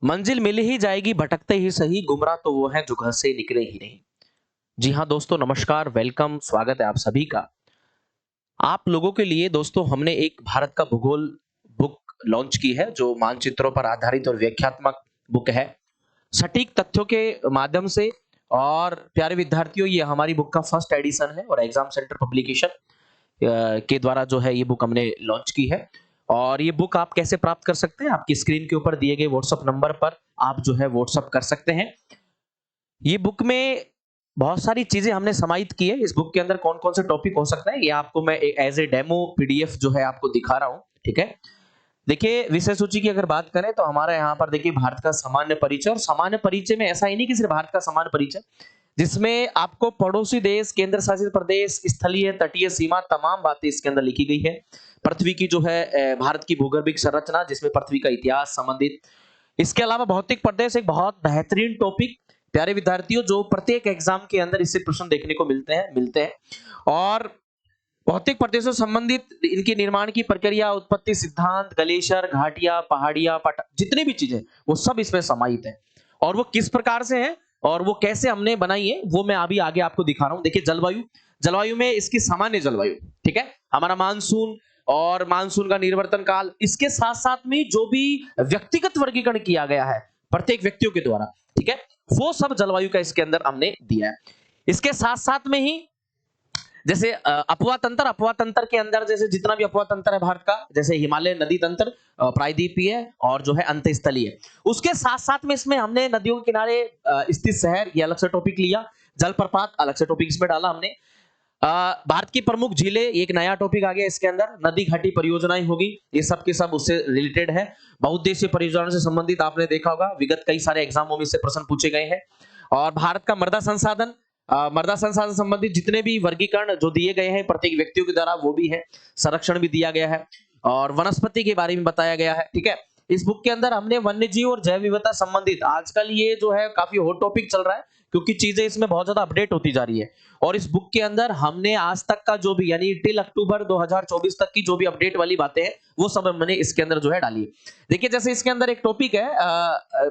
मंजिल मिल ही जाएगी भटकते ही सही, गुमराह तो वो है जो घर से निकले ही नहीं। जी हाँ दोस्तों, नमस्कार, वेलकम, स्वागत है आप सभी का। आप लोगों के लिए दोस्तों हमने एक भारत का भूगोल बुक लॉन्च की है जो मानचित्रों पर आधारित और व्याख्यात्मक बुक है। सटीक तथ्यों के माध्यम से और प्यारे विद्यार्थियों, ये हमारी बुक का फर्स्ट एडिशन है और एग्जाम सेंटर पब्लिकेशन के द्वारा जो है ये बुक हमने लॉन्च की है। और ये बुक आप कैसे प्राप्त कर सकते हैं? आपकी स्क्रीन के ऊपर दिए गए व्हाट्सएप नंबर पर आप जो है व्हाट्सएप कर सकते हैं। ये बुक में बहुत सारी चीजें हमने समाहित की है। इस बुक के अंदर कौन-कौन से टॉपिक हो सकते हैं, ये आपको मैं एज ए डेमो पीडीएफ जो है आपको दिखा रहा हूँ, ठीक है? देखिए, विषय सूची की अगर बात करें तो हमारा यहाँ पर देखिए भारत का सामान्य परिचय, और सामान्य परिचय में ऐसा ही नहीं कि सिर्फ भारत का सामान्य परिचय, जिसमें आपको पड़ोसी देश, केंद्र शासित प्रदेश, स्थलीय, तटीय सीमा, तमाम बातें इसके अंदर लिखी गई है। पृथ्वी की जो है भारत की भूगर्भिक संरचना, जिसमें पृथ्वी का इतिहास संबंधित। इसके अलावा भौतिक प्रदेश एक बहुत बेहतरीन टॉपिक, प्यारे विद्यार्थियों, जो प्रत्येक एग्जाम के अंदर इससे प्रश्न देखने को मिलते हैं। और भौतिक प्रदेशों से संबंधित इनके निर्माण की प्रक्रिया, उत्पत्ति सिद्धांत, ग्लेशियर, घाटियां, पहाड़ियां, जितनी भी चीजें, वो सब इसमें समाहित है। और वो किस प्रकार से है और वो कैसे हमने बनाई है, वो मैं अभी आगे आपको दिखा रहा हूं। देखिए, जलवायु, जलवायु में इसकी सामान्य जलवायु, ठीक है, हमारा मानसून और मानसून का निर्वर्तन काल, इसके साथ साथ में जो भी व्यक्तिगत वर्गीकरण किया गया है प्रत्येक व्यक्तियों के द्वारा, ठीक है, वो सब जलवायु का इसके अंदर हमने दिया है। इसके साथ साथ में ही जैसे अपवा तंत्र के अंदर जैसे जितना भी अपवा तंत्र है भारत का, जैसे हिमालय नदी तंत्र, प्रायद्वीपीय और जो है अंतःस्थलीय। उसके साथ साथ में इसमें हमने नदियों के किनारे स्थित शहर, ये अलग से टॉपिक लिया। जलप्रपात अलग से टॉपिक इसमें डाला हमने। भारत की प्रमुख झीलें, एक नया टॉपिक आ गया इसके अंदर। नदी घाटी परियोजनाएं होगी, ये सब के सब उससे रिलेटेड है। बहुउद्देशीय परियोजनाओं से संबंधित आपने देखा होगा, विगत कई सारे एग्जामों में इससे प्रश्न पूछे गए हैं। और भारत का मृदा संसाधन, मृदा संसाधन संबंधित जितने भी वर्गीकरण जो दिए गए हैं प्रत्येक व्यक्तियों के द्वारा, वो भी है। संरक्षण भी दिया गया है और वनस्पति के बारे में बताया गया है, ठीक है। इस बुक के अंदर हमने वन्य जीव और जैव विविधता संबंधित, आजकल ये जो है काफी हॉट टॉपिक चल रहा है क्योंकि चीजें इसमें बहुत ज्यादा अपडेट होती जा रही है। और इस बुक के अंदर हमने आज तक का जो भी, यानी टिल अक्टूबर 2024 तक की जो भी अपडेट वाली बातें हैं, वो सब हमने इसके अंदर जो है डाली है। देखिए, जैसे इसके अंदर एक टॉपिक है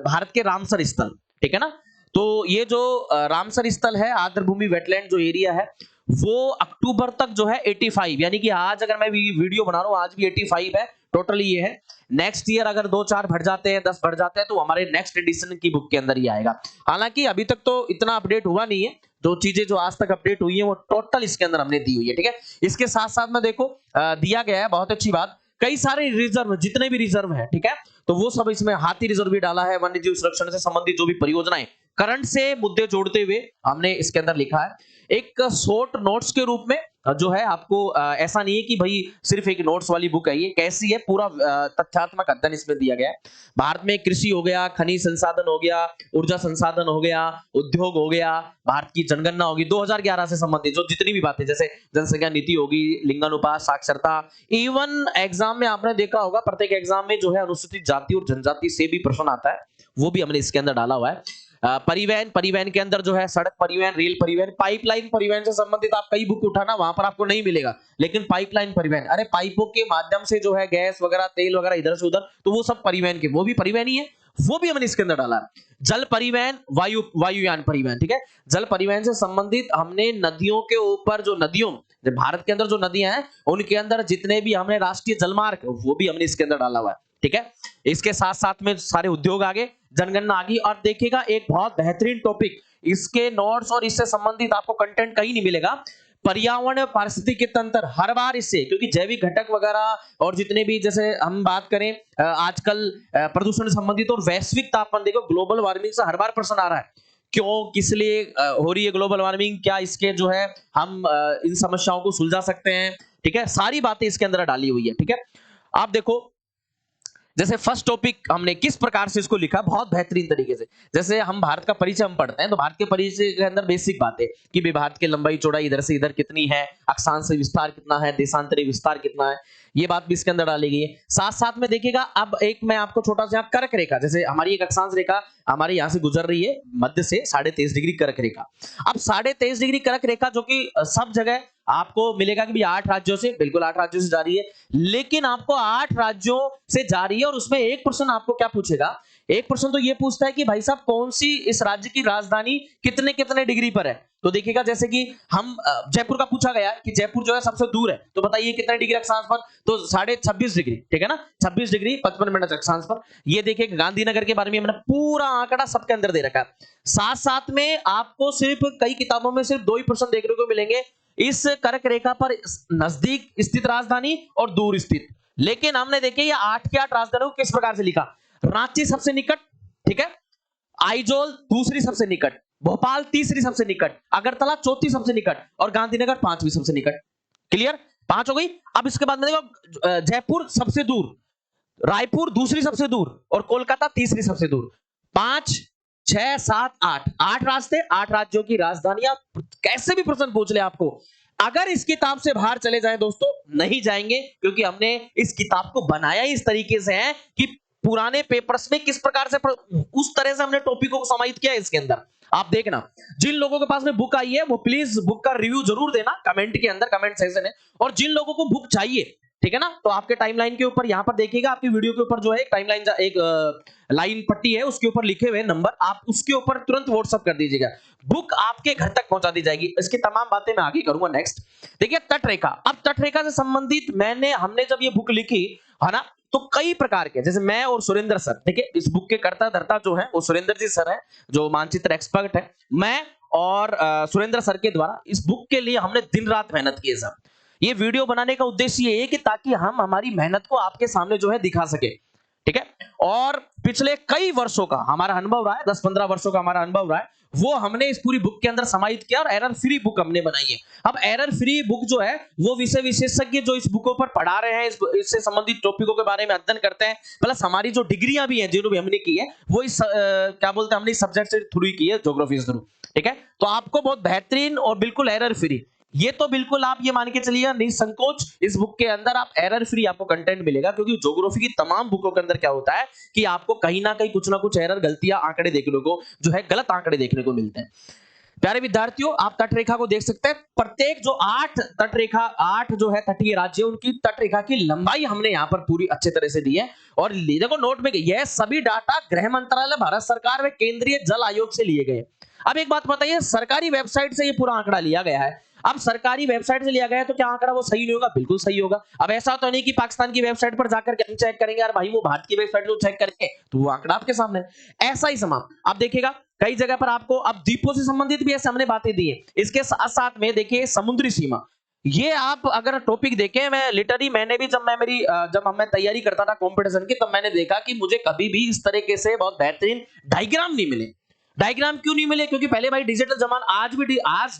भारत के रामसर स्थल, ठीक है ना। तो ये जो रामसर स्थल है, आर्द्र भूमि वेटलैंड जो एरिया है, वो अक्टूबर तक जो है 85, यानी कि आज अगर मैं वीडियो बना रहा हूं आज भी 85 है टोटली ये है। नेक्स्ट ईयर अगर 2-4 बढ़ जाते हैं, 10 बढ़ जाते हैं, तो हमारे नेक्स्ट एडिशन की बुक के अंदर ही आएगा। हालांकि अभी तक तो इतना अपडेट हुआ नहीं है, जो चीजें जो आज तक अपडेट हुई है वो टोटल इसके अंदर हमने दी हुई है, ठीक है। इसके साथ साथ में देखो दिया गया है, बहुत अच्छी बात, कई सारे रिजर्व, जितने भी रिजर्व है, ठीक है, तो वो सब इसमें, हाथी रिजर्व भी डाला है। वन्य जीव संरक्षण से संबंधित जो भी परियोजनाएं, करंट से मुद्दे जोड़ते हुए हमने इसके अंदर लिखा है। एक शॉर्ट नोट्स के रूप में जो है आपको, ऐसा नहीं है कि भाई सिर्फ एक नोट्स वाली बुक है, ये कैसी है, पूरा तथ्यात्मक अध्ययन इसमें दिया गया है। भारत में कृषि हो गया, खनिज संसाधन हो गया, ऊर्जा संसाधन हो गया, उद्योग हो गया, भारत की जनगणना होगी 2011 से संबंधित जो जितनी भी बातें, जैसे जनसंख्या नीति होगी, लिंगानुपात, साक्षरता। इवन एग्जाम में आपने देखा होगा, प्रत्येक एग्जाम में जो है अनुसूचित जाति और जनजाति से भी प्रश्न आता है, वो भी हमने इसके अंदर डाला हुआ है। परिवहन, परिवहन के अंदर जो है सड़क परिवहन, रेल परिवहन, पाइपलाइन परिवहन से संबंधित आप कई बुक उठाना, वहां पर आपको नहीं मिलेगा, लेकिन पाइपलाइन परिवहन, अरे पाइपों के माध्यम से जो है गैस वगैरह, तेल वगैरह इधर से उधर, तो वो सब परिवहन के, वो भी परिवहन ही है, वो भी हमने इसके अंदर डाला है। जल परिवहन, वायुयान परिवहन, ठीक है। जल परिवहन से संबंधित हमने नदियों के ऊपर, जो नदियों, भारत के अंदर जो नदियां हैं उनके अंदर जितने भी हमने राष्ट्रीय जलमार्ग, वो भी हमने इसके अंदर डाला हुआ है, ठीक है। इसके साथ साथ में सारे उद्योग आगे, जनगणना आगे। और देखिएगा एक बहुत बेहतरीन टॉपिक, इसके नोट्स और इससे संबंधित आपको कंटेंट कहीं नहीं मिलेगा, पर्यावरण पारिस्थितिकी तंत्र। हर बार इससे, क्योंकि जैविक घटक वगैरह और जितने भी, जैसे हम बात करें आजकल प्रदूषण संबंधित और वैश्विक तापमान, देखो ग्लोबल वार्मिंग से हर बार प्रश्न आ रहा है, क्यों, किस लिए हो रही है ग्लोबल वार्मिंग, क्या इसके जो है हम इन समस्याओं को सुलझा सकते हैं, ठीक है, सारी बातें इसके अंदर डाली हुई है, ठीक है। आप देखो, जैसे फर्स्ट टॉपिक हमने किस प्रकार से इसको लिखा, बहुत बेहतरीन तरीके से। जैसे हम भारत का परिचय हम पढ़ते हैं, तो भारत के परिचय के अंदर बेसिक बातें कि भारत की लंबाई चौड़ाई इधर से इधर कितनी है, अक्षांश विस्तार कितना है, देशांतरी विस्तार कितना है, ये बात भी इसके अंदर डाली गई है। साथ साथ में देखिएगा, अब एक मैं आपको छोटा सा कर्क रेखा, जैसे हमारी एक अक्षांश रेखा हमारे यहाँ से गुजर रही है, मध्य से 23.5 डिग्री कर्क रेखा। अब 23.5 डिग्री कर्क रेखा, जो कि सब जगह आपको मिलेगा कि 8 राज्यों से, बिल्कुल 8 राज्यों से जा रही है, लेकिन आपको 8 राज्यों से जा रही है और उसमें एक प्रश्न आपको क्या पूछेगा एक प्रश्न तो ये पूछता है कि भाई साहब कौन सी इस राज्य की राजधानी कितने कितने डिग्री पर है। तो देखिएगा जैसे कि हम जयपुर का पूछा गया कि जयपुर जो है सबसे दूर है, तो बताइए कितने डिग्री अक्षांश पर, तो 26.5 डिग्री, ठीक है ना, 26 डिग्री 55 मिनट अक्षांश पर। ये देखिए गांधीनगर के बारे में मैंने पूरा आंकड़ा सबके अंदर दे रखा है। साथ साथ में आपको सिर्फ कई किताबों में सिर्फ 2 ही प्रश्न देखने को मिलेंगे इस कर्क रेखा पर नजदीक स्थित राजधानी और दूर स्थित। लेकिन हमने देखे ये 8 के 8 राजधानियों को किस प्रकार से लिखा। रांची सबसे निकट, ठीक है, आइजोल दूसरी सबसे निकट, भोपाल तीसरी सबसे निकट, अगरतला चौथी सबसे निकट और गांधीनगर पांचवी सबसे निकट। क्लियर, 5 हो गई। अब इसके बाद में देखो जयपुर सबसे दूर, रायपुर दूसरी सबसे दूर और कोलकाता तीसरी सबसे दूर। 5 6 7 8 8 रास्ते, 8 राज्यों की राजधानियां। कैसे भी प्रश्न पूछ ले आपको, अगर इस किताब से बाहर चले जाएं दोस्तों, नहीं जाएंगे, क्योंकि हमने इस किताब को बनाया इस तरीके से है कि पुराने पेपर्स में किस प्रकार से उस तरह से हमने टॉपिकों को समाहित किया है इसके अंदर। आप देखना, जिन लोगों के पास में बुक आई है वो प्लीज बुक का रिव्यू जरूर देना कमेंट के अंदर, कमेंट सेक्शन है। और जिन लोगों को बुक चाहिए, ठीक है ना, तो आपके टाइमलाइन के ऊपर यहां पर देखिएगा, आपकी वीडियो के ऊपर जो है एक टाइमलाइन, एक लाइन पट्टी है, उसके ऊपर लिखे हुए नंबर, आप उसके ऊपर तुरंत व्हाट्सएप कर दीजिएगा, बुक आपके घर तक पहुंचा दी जाएगी। इसकी तमाम बातें मैं आगे करूंगा नेक्स्ट। देखिए तटरेखा, अब तटरेखा से संबंधित हमने जब ये बुक लिखी है ना, तो कई प्रकार के, जैसे मैं और सुरेंद्र सर, देखिए इस बुक के कर्ता धर्ता जो है वो सुरेंद्र जी सर है, जो मानचित्र एक्सपर्ट है। मैं और सुरेंद्र सर के द्वारा इस बुक के लिए हमने दिन रात मेहनत की है सर। ये वीडियो बनाने का उद्देश्य ये है कि ताकि हम हमारी मेहनत को आपके सामने जो है दिखा सके, ठीक है। और पिछले कई वर्षों का हमारा अनुभव रहा है, 10-15 वर्षों का हमारा अनुभव रहा है, वो हमने इस पूरी बुक के अंदर समाहित किया और एरर फ्री बुक हमने बनाई है। अब एरर फ्री बुक जो है वो विषय विशेषज्ञ जो इस बुकों पर पढ़ा रहे हैं, इससे संबंधित टॉपिकों के बारे में अध्ययन करते हैं, प्लस हमारी जो डिग्रियां भी हैं जिन्होंने हमने की है वो इस क्या बोलते हैं, हमने इस सब्जेक्ट से थ्रू की है, ज्योग्राफी से थ्रू, ठीक है। तो आपको बहुत बेहतरीन और बिल्कुल एरर फ्री, ये तो बिल्कुल आप ये मान के चलिए निसंकोच, इस बुक के अंदर आप एरर फ्री आपको कंटेंट मिलेगा, क्योंकि ज्योग्राफी की तमाम बुकों के अंदर क्या होता है कि आपको कहीं ना कहीं कुछ ना कुछ एरर, गलतियां, आंकड़े देखने को जो है, गलत आंकड़े देखने को मिलते हैं। प्यारे विद्यार्थियों, आप तटरेखा को देख सकते हैं, प्रत्येक जो 8 तटरेखा, 8 जो है तटीय राज्य, उनकी तटरेखा की लंबाई हमने यहाँ पर पूरी अच्छे तरह से दी है। और देखो नोट में, यह सभी डाटा गृह मंत्रालय, भारत सरकार व केंद्रीय जल आयोग से लिए गए। अब एक बात बताइए, सरकारी वेबसाइट से ये पूरा आंकड़ा लिया गया है। अब सरकारी वेबसाइट से लिया गया है तो क्या आंकड़ा वो सही नहीं होगा? बिल्कुल सही होगा। अब ऐसा तो नहीं कि पाकिस्तान की वेबसाइट पर जाकर के हम चेक करेंगे, यार भाई वो भारत की वेबसाइट को चेक करके, तो वो आंकड़ा आपके सामने है। ऐसा ही समान आप देखिएगा कई जगह पर आपको, अब द्वीपों से संबंधित भी ऐसे हमने बातें दी है। इसके साथ साथ में देखिए समुद्री सीमा, ये आप अगर टॉपिक देखें, मैं लिटरली मैंने भी जब मैं तैयारी करता था कंपटीशन की, तब मैंने देखा कि मुझे कभी भी इस तरीके से बहुत बेहतरीन डायग्राम नहीं मिले। डायग्राम क्यों नहीं मिले? क्योंकि पहले भाई डिजिटल जमाना, आज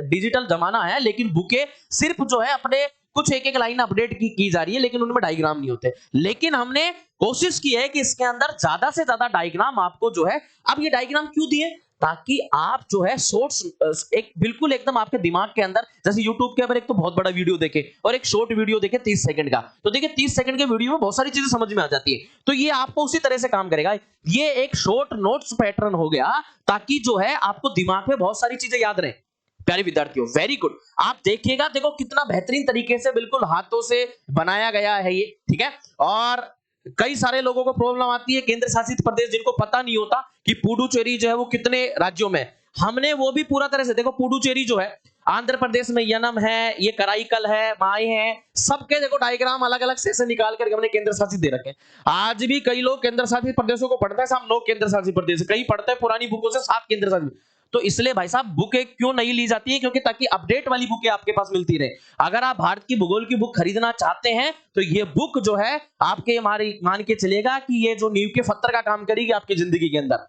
डिजिटल जमाना है, लेकिन बुकें सिर्फ जो है अपने कुछ एक लाइन अपडेट की जा रही है, लेकिन उनमें डायग्राम नहीं होते। लेकिन हमने कोशिश की है कि इसके अंदर ज्यादा से ज्यादा डायग्राम आपको जो है, अब ये डायग्राम क्यों दिए? ताकि आप जो है शॉर्ट्स, एक बिल्कुल एकदम आपके दिमाग के अंदर, जैसे यूट्यूब के ऊपर एक तो बहुत बड़ा वीडियो देखे और एक शॉर्ट वीडियो देखे 30 सेकंड का, तो देखिए 30 सेकंड के वीडियो में बहुत सारी चीजें समझ में आ जाती है, तो ये आपको उसी तरह से काम करेगा। ये एक शॉर्ट नोट्स पैटर्न हो गया, ताकि जो है आपको दिमाग में बहुत सारी चीजें याद रहे। प्यारे विद्यार्थियों, वेरी गुड, आप देखिएगा, देखो कितना बेहतरीन तरीके से बिल्कुल हाथों से बनाया गया है ये, ठीक है। और कई सारे लोगों को प्रॉब्लम आती है, केंद्र शासित प्रदेश जिनको पता नहीं होता कि पुडुचेरी जो है वो कितने राज्यों में, हमने वो भी पूरा तरह से देखो, पुडुचेरी जो है आंध्र प्रदेश में यनम है, ये कराईकल है, माए है, सबके देखो डायग्राम अलग अलग से निकाल करके हमने केंद्र शासित दे रखे हैं। आज भी कई लोग केंद्र शासित प्रदेशों को पढ़ते हैं, साहब 9 केंद्र शासित प्रदेश, कई पढ़ते हैं पुरानी बुकों से 7 केंद्र शासित। तो इसलिए भाई साहब बुकें क्यों नहीं ली जाती है? क्योंकि ताकि अपडेट वाली बुकें आपके पास मिलती रहे। अगर आप भारत की भूगोल की बुक खरीदना चाहते हैं तो ये बुक जो है आपके, हमारी मान के चलेगा कि ये जो नींव के पत्थर का काम करेगी आपकी जिंदगी के अंदर।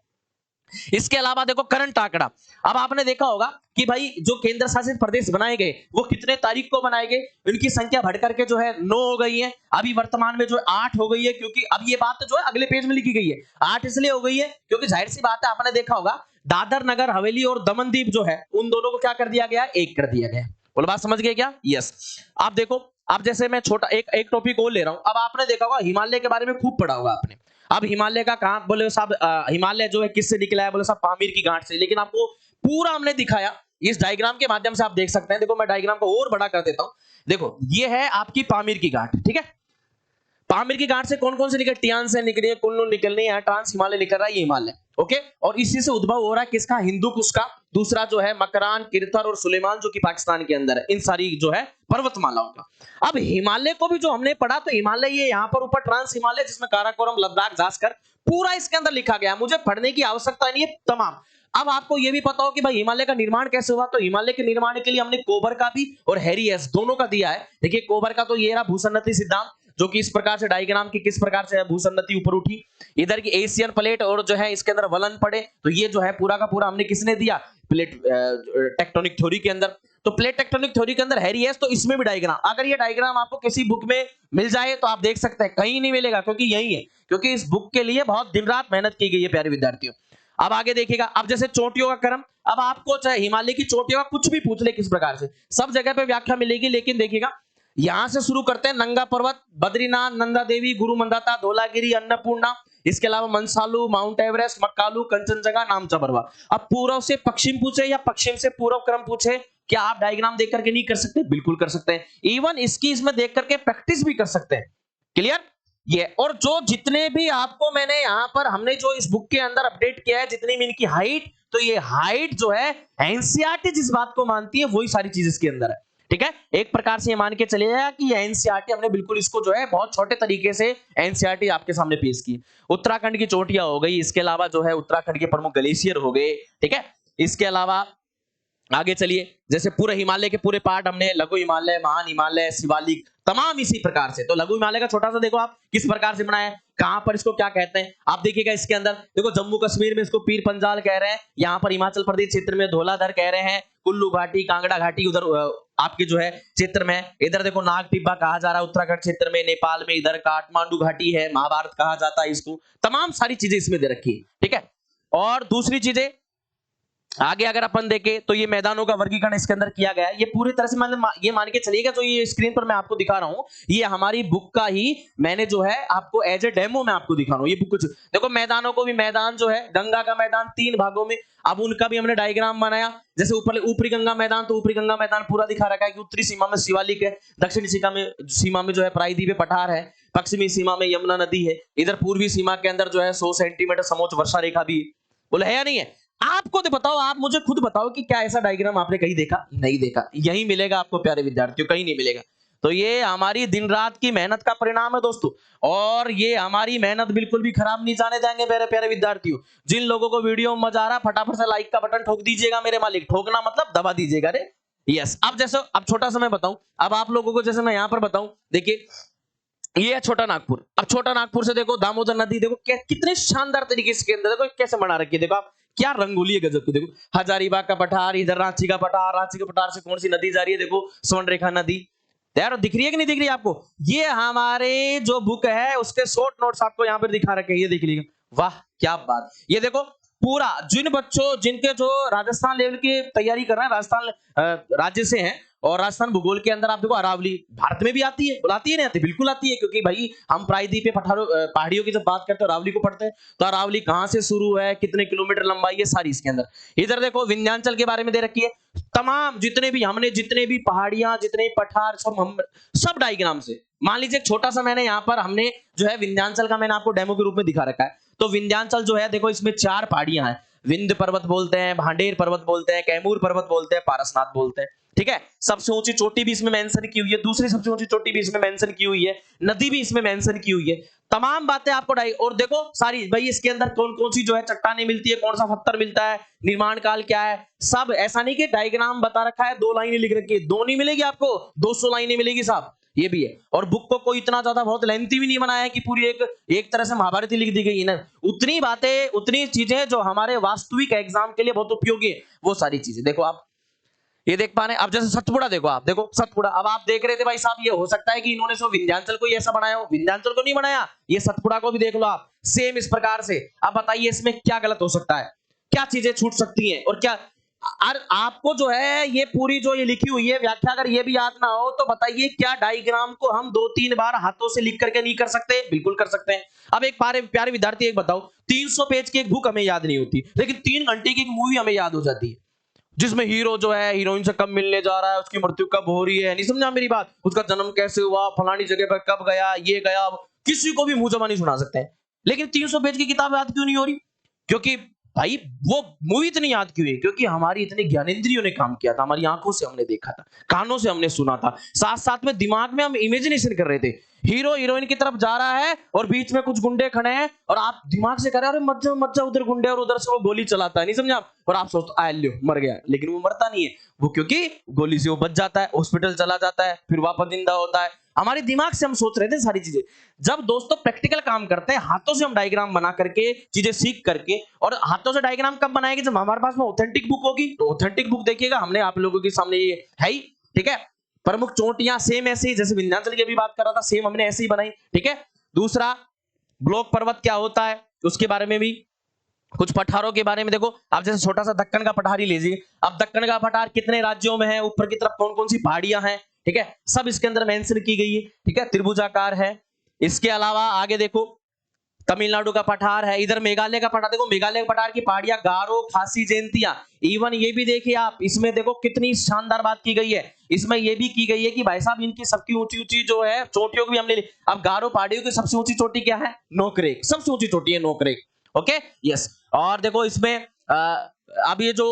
इसके अलावा देखो करंट आंकड़ा, अब आपने देखा होगा कि भाई जो केंद्र शासित प्रदेश बनाए गए वो कितने तारीख को बनाए गए, उनकी संख्या बढ़कर के जो है 9 हो गई है, अभी वर्तमान में जो 8 हो गई है, क्योंकि अब ये बात जो है अगले पेज में लिखी गई है। 8 इसलिए हो गई है क्योंकि जाहिर सी बात है, आपने देखा होगा दादर नगर हवेली और दमन दीप जो है, उन दोनों को क्या कर दिया गया? एक कर दिया गया। बोलो बात समझ गए क्या? यस। आप देखो, अब जैसे मैं छोटा एक टॉपिक और ले रहा हूं, अब आपने देखा होगा हिमालय के बारे में खूब पढ़ा होगा आपने। अब हिमालय का कहां, बोले साहब हिमालय जो है किससे निकला है? बोले साहब पामीर की गांठ से। लेकिन आपको पूरा हमने दिखाया इस डायग्राम के माध्यम से, आप देख सकते हैं। देखो मैं डायग्राम को और बड़ा कर देता हूं, देखो ये है आपकी पामीर की गांठ, ठीक है। पामीर की गांठ से कौन कौन से निकले, टियान से निकली है, कुल्लू निकल रही है, ट्रांस हिमालय निकल रहा है, ये हिमालय। ओके, और इसी से उद्भव हो रहा है किसका, हिंदू कुश का। दूसरा जो है मकरान, किरथर और सुलेमान जो कि पाकिस्तान के अंदर है, इन सारी जो है पर्वतमालाओं का। अब हिमालय को भी जो हमने पढ़ा, तो हिमालय ये यहाँ पर ऊपर ट्रांस हिमालय, जिसमें काराकोरम, लद्दाख, जास्कर पूरा इसके अंदर लिखा गया, मुझे पढ़ने की आवश्यकता नहीं है तमाम। अब आपको ये भी पता हो कि भाई हिमालय का निर्माण कैसे हुआ, तो हिमालय के निर्माण के लिए हमने कोबर का भी और हैरियस दोनों का दिया है। देखिए कोबर का तो ये रहा भूसन्नति सिद्धांत, जो कि इस प्रकार से डायग्राम की किस प्रकार से भूसन्नति ऊपर उठी, इधर की एशियन प्लेट और जो है इसके अंदर वलन पड़े, तो ये जो है पूरा का पूरा हमने किसने दिया, प्लेट टेक्टोनिक थ्योरी के अंदर। तो प्लेट टेक्टोनिक थ्योरी के अंदर हैरियस, तो इसमें भी डायग्राम, अगर ये डायग्राम आपको किसी बुक में मिल जाए तो आप देख सकते हैं, कहीं नहीं मिलेगा क्योंकि यही है, क्योंकि इस बुक के लिए बहुत दिन रात मेहनत की गई है प्यारे विद्यार्थियों। अब आगे देखिएगा, अब जैसे चोटियों का क्रम, अब आपको चाहे हिमालय की चोटियों का कुछ भी पूछ ले किस प्रकार से, सब जगह पे व्याख्या मिलेगी, लेकिन देखिएगा यहां से शुरू करते हैं, नंगा पर्वत, बद्रीनाथ, नंदा देवी, गुरु मंदाता, धौलागिरी, अन्नपूर्णा, इसके अलावा मनसालू, माउंट एवरेस्ट, मक्कालू, कंचनजंगा, नामचा पर्वत। अब पूर्व से पश्चिम पूछे या पश्चिम से पूर्व क्रम पूछे, क्या आप डायग्राम देख करके नहीं कर सकते, बिल्कुल कर सकते हैं, इवन इसकी इसमें देख करके प्रैक्टिस भी कर सकते हैं। क्लियर ये, और जो जितने भी आपको मैंने यहां पर हमने जो इस बुक के अंदर अपडेट किया है, जितनी भी इनकी हाइट, तो ये हाइट जो है एनसीईआरटी जिस बात को मानती है वही सारी चीज इसके अंदर है। ठीक है, एक प्रकार से ये मान के चलिएगा कि ये एनसीईआरटी हमने बिल्कुल इसको जो है बहुत छोटे तरीके से एनसीईआरटी आपके सामने पेश की। उत्तराखंड की चोटियां हो गई, इसके अलावा जो है उत्तराखंड के प्रमुख ग्लेशियर हो गए। ठीक है, इसके अलावा आगे चलिए, जैसे पूरे हिमालय के पूरे पार्ट हमने, लघु हिमालय, महान हिमालय, शिवालिक, तमाम इसी प्रकार से। तो लघु हिमालय का छोटा सा देखो आप किस प्रकार से बनाया है, कहां पर इसको क्या कहते हैं, आप देखिएगा इसके अंदर देखो, जम्मू कश्मीर में इसको पीर पंजाल कह रहे हैं, यहाँ पर हिमाचल प्रदेश क्षेत्र में धौलाधर कह रहे हैं, कुल्लू घाटी, कांगड़ा घाटी उधर आपके जो है क्षेत्र में, इधर देखो नाग टिब्बा कहा जा रहा है उत्तराखंड क्षेत्र में, नेपाल में इधर काठमांडू घाटी है, महाभारत कहा जाता है इसको, तमाम सारी चीजें इसमें दे रखी है। ठीक है, और दूसरी चीजें आगे अगर अपन देखें तो ये मैदानों का वर्गीकरण इसके अंदर किया गया है, ये पूरी तरह से ये मान के चलिएगा, जो ये स्क्रीन पर मैं आपको दिखा रहा हूं, ये हमारी बुक का ही मैंने जो है आपको एज ए डेमो में आपको दिखा रहा हूं। ये बुक कुछ देखो, मैदानों को भी, मैदान जो है गंगा का मैदान 3 भागों में, अब उनका भी हमने डायग्राम बनाया। जैसे ऊपर ऊपरी गंगा मैदान, तो ऊपरी गंगा मैदान पूरा दिखा रखा है कि उत्तरी सीमा में शिवालिक है, दक्षिणी सीमा में जो है प्रायद्वीप पे पठार है, पश्चिमी सीमा में यमुना नदी है, इधर पूर्वी सीमा के अंदर जो है 100 सेंटीमीटर समोच्च वर्षा रेखा भी, बोले है या नहीं है? आपको तो बताओ, आप मुझे खुद बताओ कि क्या ऐसा डायग्राम आपने कहीं देखा? नहीं देखा, यही मिलेगा आपको प्यारे विद्यार्थियों, कहीं नहीं मिलेगा। तो ये हमारी दिन रात की मेहनत का परिणाम है दोस्तों, और ये हमारी मेहनत बिल्कुल भी खराब नहीं जाने देंगे मेरे प्यारे विद्यार्थियों। जिन लोगों को वीडियो में मजा आ रहा है, फटाफट से लाइक का बटन ठोक दीजिएगा मेरे मालिक, ठोकना मतलब दबा दीजिएगा रे। यस, अब जैसे अब छोटा सा मैं बताऊं, अब आप लोगों को जैसे मैं यहां पर बताऊं, देखिए ये है छोटा नागपुर। अब छोटा नागपुर से देखो दामोदर नदी, देखो कितने शानदार तरीके से अंदर देखो कैसे बना रखी है, देखो आप क्या रंगोली है गजब की। देखो हजारीबाग का पठार, इधर रांची का पठार, रांची के पठार से कौन सी नदी जा रही है, देखो स्वर्णरेखा नदी, यार दिख रही है कि नहीं दिख रही है आपको? ये हमारे जो बुक है उसके शॉर्ट नोट्स आपको यहाँ पर दिखा रखे हैं, ये देख लीजिए, वाह क्या बात। ये देखो पूरा, जिन बच्चों जिनके जो राजस्थान लेवल की तैयारी कर रहे हैं, राजस्थान राज्य से हैं, और राजस्थान भूगोल के अंदर आप देखो अरावली भारत में भी आती है, बुलाती है नहीं आती, बिल्कुल आती है, क्योंकि भाई हम प्रायद्वीप पे पहाड़ियों की जब बात करते हैं अरावली को पढ़ते हैं, तो अरावली कहां से शुरू है, कितने किलोमीटर लंबाई है, सारी इसके अंदर। इधर देखो विंध्याचल के बारे में दे रखी है, तमाम जितने भी हमने, जितने भी पहाड़ियां, जितने पठार, सब डायग्राम से। मान लीजिए छोटा सा मैंने यहाँ पर हमने जो है विंध्याचल का मैंने आपको डेमो के रूप में दिखा रखा है। तो विंध्याचल जो है देखो, इसमें 4 पहाड़ियां हैं, विंध्य पर्वत बोलते हैं, भांडेर पर्वत बोलते हैं, कैमूर पर्वत बोलते हैं, पारसनाथ बोलते हैं। ठीक है, सबसे ऊंची चोटी भी इसमें मेंशन की हुई है, दूसरी सबसे ऊंची चोटी भी इसमें मेंशन की हुई है, नदी भी इसमें मेंशन की हुई है, तमाम बातें आपको और देखो सारी भाई इसके अंदर कौन कौन सी जो है चट्टानें मिलती है, कौन सा पत्थर मिलता है, निर्माण काल क्या है, सब। ऐसा नहीं कि डायग्राम बता रखा है, 2 लाइनें लिख रखी है, 2 नहीं मिलेगी आपको, 200 लाइनें मिलेगी साहब, ये भी है। और बुक को कोई इतना ज्यादा बहुत लेंथी भी नहीं बनाया है कि पूरी एक तरह से महाभारत ही लिख दी गई है ना, उतनी बातें, उतनी चीजें जो हमारे वास्तविक एग्जाम के लिए बहुत उपयोगी है, वो सारी चीजें देखो आप ये देख पा रहे हैं। अब जैसे सतपुड़ा देखो, आप देखो सतपुड़ा, अब आप देख रहे थे भाई साहब, ये हो सकता है कि इन्होंने सो विंध्याचल को ही ऐसा बनाया हो, विंध्याचल को नहीं बनाया, ये सतपुड़ा को भी देख लो आप, सेम इस प्रकार से। अब बताइए इसमें क्या गलत हो सकता है, क्या चीजें छूट सकती हैं, और क्या आपको जो है ये पूरी जो ये लिखी हुई है व्याख्या, अगर ये भी याद ना हो तो बताइए, क्या डायग्राम को हम 2-3 बार हाथों से लिख करके नहीं कर सकते? बिल्कुल कर सकते हैं। अब एक प्यारे विद्यार्थी एक बताओ, 300 पेज की एक बुक हमें याद नहीं होती, लेकिन 3 घंटे की एक मूवी हमें याद हो जाती है, जिसमें हीरो जो है हीरोइन से कब मिलने जा रहा है, उसकी मृत्यु कब हो रही है, नहीं समझा मेरी बात, उसका जन्म कैसे हुआ, फलानी जगह पर कब गया, ये गया, किसी को भी मुंह जबानी सुना सकते हैं। लेकिन 300 पेज की किताब याद क्यों नहीं हो रही? क्योंकि भाई वो मूवी इतनी याद क्यों है? क्योंकि हमारी इतनी ज्ञानेंद्रियों ने काम किया था, हमारी आंखों से हमने देखा था, कानों से हमने सुना था, साथ साथ में दिमाग में हम इमेजिनेशन कर रहे थे। हीरो हीरोइन की तरफ जा रहा है और बीच में कुछ गुंडे खड़े हैं और आप दिमाग से कह रहे हो अरे मत जा उधर गुंडे, और उधर से वो गोली चलाता है, नहीं समझा आप? और आप सोचते आय लो मर गया, लेकिन वो मरता नहीं है। वो क्योंकि गोली से वो बच जाता है, हॉस्पिटल चला जाता है, फिर वापस जिंदा होता है। हमारे दिमाग से हम सोच रहे थे सारी चीजें। जब दोस्तों प्रैक्टिकल काम करते हैं, हाथों से हम डायग्राम बना करके, चीजें सीख करके, और हाथों से डायग्राम कब बनाएंगे? जब हमारे पास में ऑथेंटिक बुक होगी। तो ऑथेंटिक बुक देखिएगा, हमने आप लोगों के सामने ये है ही, ठीक है। प्रमुख चोटियां सेम ऐसे ही, जैसे विंध्याचल की अभी बात कर रहा था, सेम हमने ऐसे ही बनाई, ठीक है। दूसरा, ब्लॉक पर्वत क्या होता है उसके बारे में भी, कुछ पठारों के बारे में देखो। आप जैसे छोटा सा दक्कन का पठार ही लीजिए। अब दक्कन का पठार कितने राज्यों में है, ऊपर की तरफ कौन कौन सी पहाड़ियां हैं, ठीक है, सब इसके अंदर मेंशन की गई है, ठीक है, त्रिभुजाकार है। इसके अलावा आगे देखो, तमिलनाडु का पठार है, इधर मेघालय का पठार देखो, मेघालय के पठार की पहाड़ियां गारो, खासी, जयंतिया। इवन ये भी देखिए आप, इसमें देखो कितनी शानदार बात की गई है। इसमें ये भी की गई है कि भाई साहब इनकी सबकी ऊंची ऊंची जो है चोटियों को भी हमने, अब गारो पहाड़ियों की सबसे ऊंची चोटी क्या है? नोकरेक, सबसे ऊंची चोटी है नोकरेक, ओके, यस। और देखो इसमें अब ये जो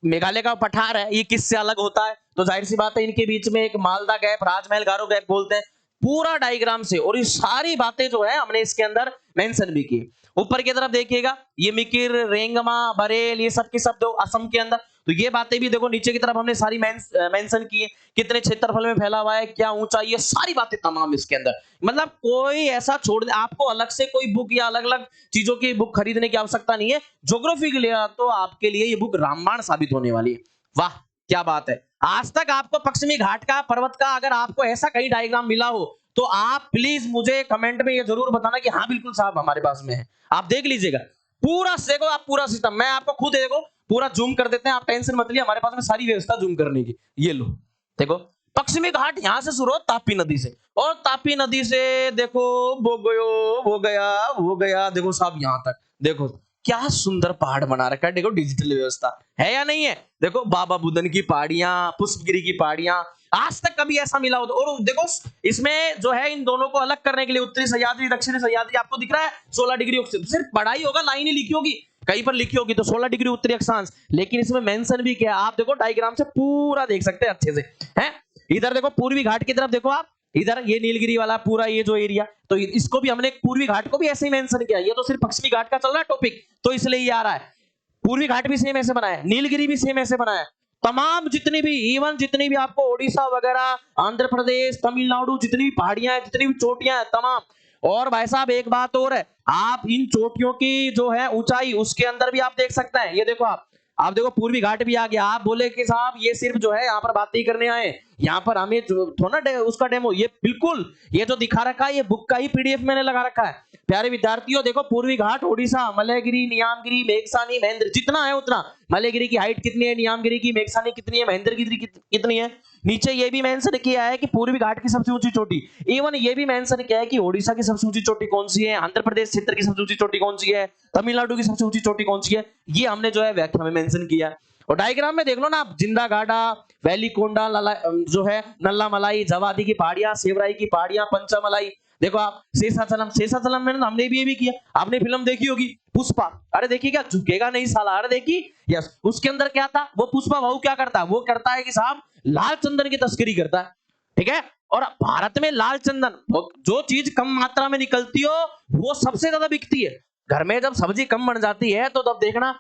मेघालय का पठार है, ये किससे अलग होता है? तो जाहिर सी बात है इनके बीच में एक मालदा गैप, राजमहल गारो गैप बोलते हैं, पूरा डायग्राम से। और ये सारी बातें जो है हमने इसके अंदर मेंशन भी की। ऊपर की तरफ देखिएगा, ये मिकिर, रेंगमा, बरेल, ये सब के सब दो असम के अंदर। तो ये बातें भी देखो नीचे की तरफ हमने सारी मेंशन की है, कितने क्षेत्रफल में फैला हुआ है, क्या ऊंचाई, ये सारी बातें तमाम इसके अंदर। मतलब कोई ऐसा छोड़ दे, आपको अलग से कोई बुक या अलग अलग चीजों की बुक खरीदने की आवश्यकता नहीं है। ज्योग्राफी के लिए तो आपके लिए ये बुक रामबाण साबित होने वाली है। वाह क्या बात है। आज तक आपको पश्चिमी घाट का, पर्वत का, अगर आपको ऐसा कहीं डायग्राम मिला हो तो आप प्लीज मुझे कमेंट में ये जरूर बताना कि हाँ बिल्कुल साहब हमारे पास में है। आप देख लीजिएगा पूरा, देखो आप पूरा सिस्टम, मैं आपको खुद देखो पूरा जूम कर देते हैं, आप टेंशन मत लिए, हमारे पास में सारी व्यवस्था जूम करने की। ये लो देखो, पश्चिमी घाट यहां से शुरू हो तापी नदी से, और तापी नदी से देखो वो गया देखो साहब यहां तक। देखो क्या सुंदर पहाड़ बना रखा है, देखो डिजिटल व्यवस्था है या नहीं है। देखो बाबा बुदन की पहाड़ियां, पुष्पगिरी की पहाड़ियां, आज तक कभी ऐसा मिला हो तो। और देखो इसमें जो है इन दोनों को अलग करने के लिए उत्तरी सह्याद्री, दक्षिणी सह्याद्री, आपको दिख रहा है 16 डिग्री, सिर्फ पढ़ाई होगा, लाइन ही लिखी होगी, कहीं पर लिखी होगी तो 16 डिग्री उत्तरी अक्षांश, लेकिन इसमें मेंशन भी किया। आप देखो डायग्राम से पूरा देख सकते हैं अच्छे से, हैं। इधर देखो पूर्वी घाट की तरफ देखो आप, इधर ये नीलगिरी वाला पूरा ये जो एरिया, तो इसको भी हमने पूर्वी घाट को भी ऐसे ही मेंशन किया। ये तो सिर्फ पश्चिमी घाट का चल रहा है टॉपिक, तो इसलिए ये आ रहा है। पूर्वी घाट भी सेम ऐसे बनाया, नीलगिरी भी सेम ऐसे बनाया, तमाम जितनी भी, इवन जितनी भी आपको ओडिशा वगैरह, आंध्र प्रदेश, तमिलनाडु, जितनी भी पहाड़ियां हैं, जितनी भी चोटियां हैं तमाम। और भाई साहब एक बात और है, आप इन चोटियों की जो है ऊंचाई, उसके अंदर भी आप देख सकते हैं। ये देखो आप देखो पूर्वी घाट भी आ गया। आप बोले कि साहब ये सिर्फ जो है यहाँ पर बातें ही करने आए, यहाँ पर हमें थोड़ा उसका डेमो, ये बिल्कुल ये जो दिखा रखा है ये बुक का ही पीडीएफ मैंने लगा रखा है। प्यारे विद्यार्थियों देखो, पूर्वी घाट, ओडिशा, मलयगिरी, नियामगिरी, मेघसानी, महेंद्र, जितना है उतना। मलयगिरी की हाइट कितनी है, नियामगिरी की, मेघसानी कितनी है, महेंद्रगिरी कितनी है। नीचे ये भी मेंशन किया है कि पूर्वी घाट की सबसे ऊंची चोटी, इवन ये भी मेंशन किया है कि ओडिशा की सबसे ऊंची चोटी कौन सी है, आंध्र प्रदेश क्षेत्र की सबसे ऊंची चोटी कौन सी है, तमिलनाडु की सबसे ऊंची चोटी कौन सी है। ये हमने जो है व्याख्या में मेंशन किया है। और डायग्राम में देख लो ना आप, जिंदा गाडा, वैली कोंडा, जो है नल्ला मलाई, जवादी की पहाड़ियां, सेवराई की पहाड़ियां, पंचमलाई, देखो आप शेषाचलम में ना हमने भी ये भी किया। आपने फिल्म देखी होगी पुष्पा, अरे देखिए क्या झुकेगा नहीं साला, अरे देखी, यस। उसके अंदर क्या था, वो पुष्पा बहू क्या करता है, वो करता है कि साहब लाल चंदन की तस्करी करता है, ठीक है। और भारत में लाल चंदन, जो चीज कम मात्रा में निकलती हो वो सबसे ज्यादा बिकती है। घर में जब सब्जी कम बन जाती है तो तब देखना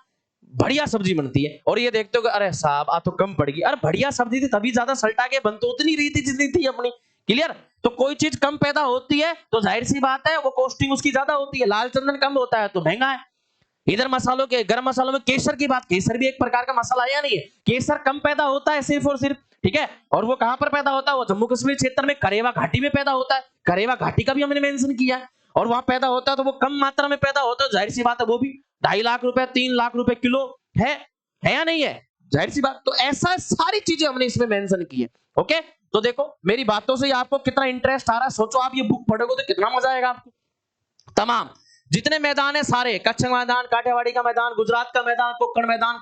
बढ़िया सब्जी बनती है। और ये देखते हो कि अरे साहब आ तो कम पड़ गई, अरे बढ़िया सब्जी थी तभी ज्यादा सल्टा के बन तो उतनी रही थी जितनी थी अपनी, क्लियर। तो कोई चीज कम पैदा होती है तो जाहिर सी बात है वो कॉस्टिंग उसकी ज्यादा होती है। लाल चंदन कम होता है तो महंगा है। इधर मसालों के, गर्म मसालों में केसर की बात, केसर भी एक प्रकार का मसाला है या नहीं है। केसर कम पैदा होता है सिर्फ और सिर्फ, ठीक है। और वो कहां पर पैदा होता है, वो जम्मू कश्मीर क्षेत्र में करेवा घाटी में पैदा होता है। करेवा घाटी का भी हमने मेंशन किया है। और वहां पैदा होता है तो वो कम मात्रा में पैदा होता है, जाहिर सी बात है वो भी 2.5 लाख रुपए 3 लाख रुपए किलो है या नहीं है, जाहिर सी बात। तो ऐसा सारी चीजें हमने इसमें मेंशन की है, ओके। तो देखो मेरी बातों से आपको कितना इंटरेस्ट आ रहा है, सोचो आप ये बुक पढ़ोगे तो कितना मजा आएगा आपको। तमाम जितने मैदान है सारे, कच्छ का मैदान, काठियावाड़ी का मैदान, गुजरात का मैदान, कोक्कण मैदान,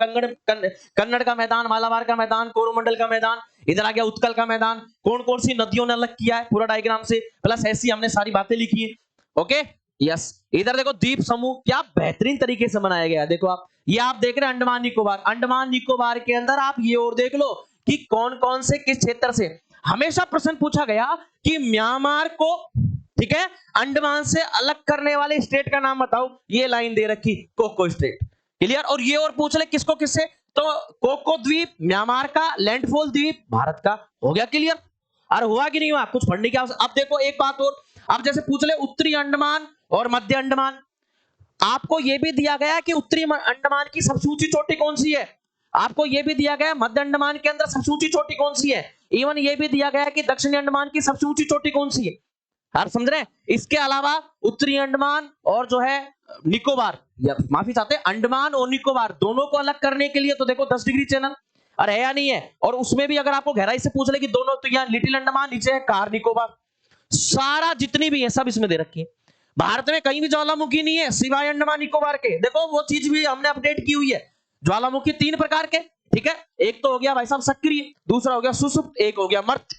कन्नड़ का मैदान, मालाबार का मैदान, कोरोमंडल का मैदान, इधर आ गया उत्कल का मैदान, कौन कौन सी नदियों ने अलग किया है पूरा डायग्राम से, प्लस ऐसी हमने सारी बातें लिखी है। ओके यस, इधर देखो द्वीप समूह क्या बेहतरीन तरीके से बनाया गया है। देखो आप, ये आप देख रहे हैं अंडमान निकोबार, अंडमान निकोबार के अंदर आप ये और देख लो कि कौन कौन से किस क्षेत्र से। हमेशा प्रश्न पूछा गया कि म्यांमार को, ठीक है, अंडमान से अलग करने वाले स्टेट का नाम बताओ, ये लाइन दे रखी कोको स्टेट, क्लियर। और ये और पूछ ले किसको किससे, तो कोको द्वीप म्यांमार का, लैंडफॉल द्वीप भारत का, हो गया क्लियर। अरे हुआ कि नहीं हुआ, कुछ पढ़ने की आवश्यकता। अब देखो एक बात और, अब जैसे पूछ ले उत्तरी अंडमान और मध्य अंडमान, आपको यह भी दिया गया कि उत्तरी अंडमान की सबसे ऊंची चोटी कौन सी है, आपको यह भी दिया गया मध्य अंडमान के अंदर सबसे ऊंची चोटी कौन सी है, इवन यह भी दिया गया कि दक्षिणी अंडमान की सबसे ऊंची चोटी कौन सी है, आप समझ रहे हैं। इसके अलावा उत्तरी अंडमान और जो है निकोबार, या माफी चाहते हैं अंडमान और निकोबार दोनों को अलग करने के लिए तो देखो 10 डिग्री चैनल, अरे है या नहीं है। और उसमें भी अगर आपको गहराई से पूछ ले कि दोनों, तो यहाँ लिटिल अंडमान, नीचे है कार निकोबार, सारा जितनी भी है सब इसमें दे रखी है। भारत में कहीं भी ज्वालामुखी नहीं है सिवाय अंडमान निकोबार के, देखो वो चीज भी हमने अपडेट की हुई है। ज्वालामुखी 3 प्रकार के, ठीक है, एक तो हो गया भाई साहब सक्रिय, दूसरा हो गया सुषुप्त, एक हो गया मर्त्य।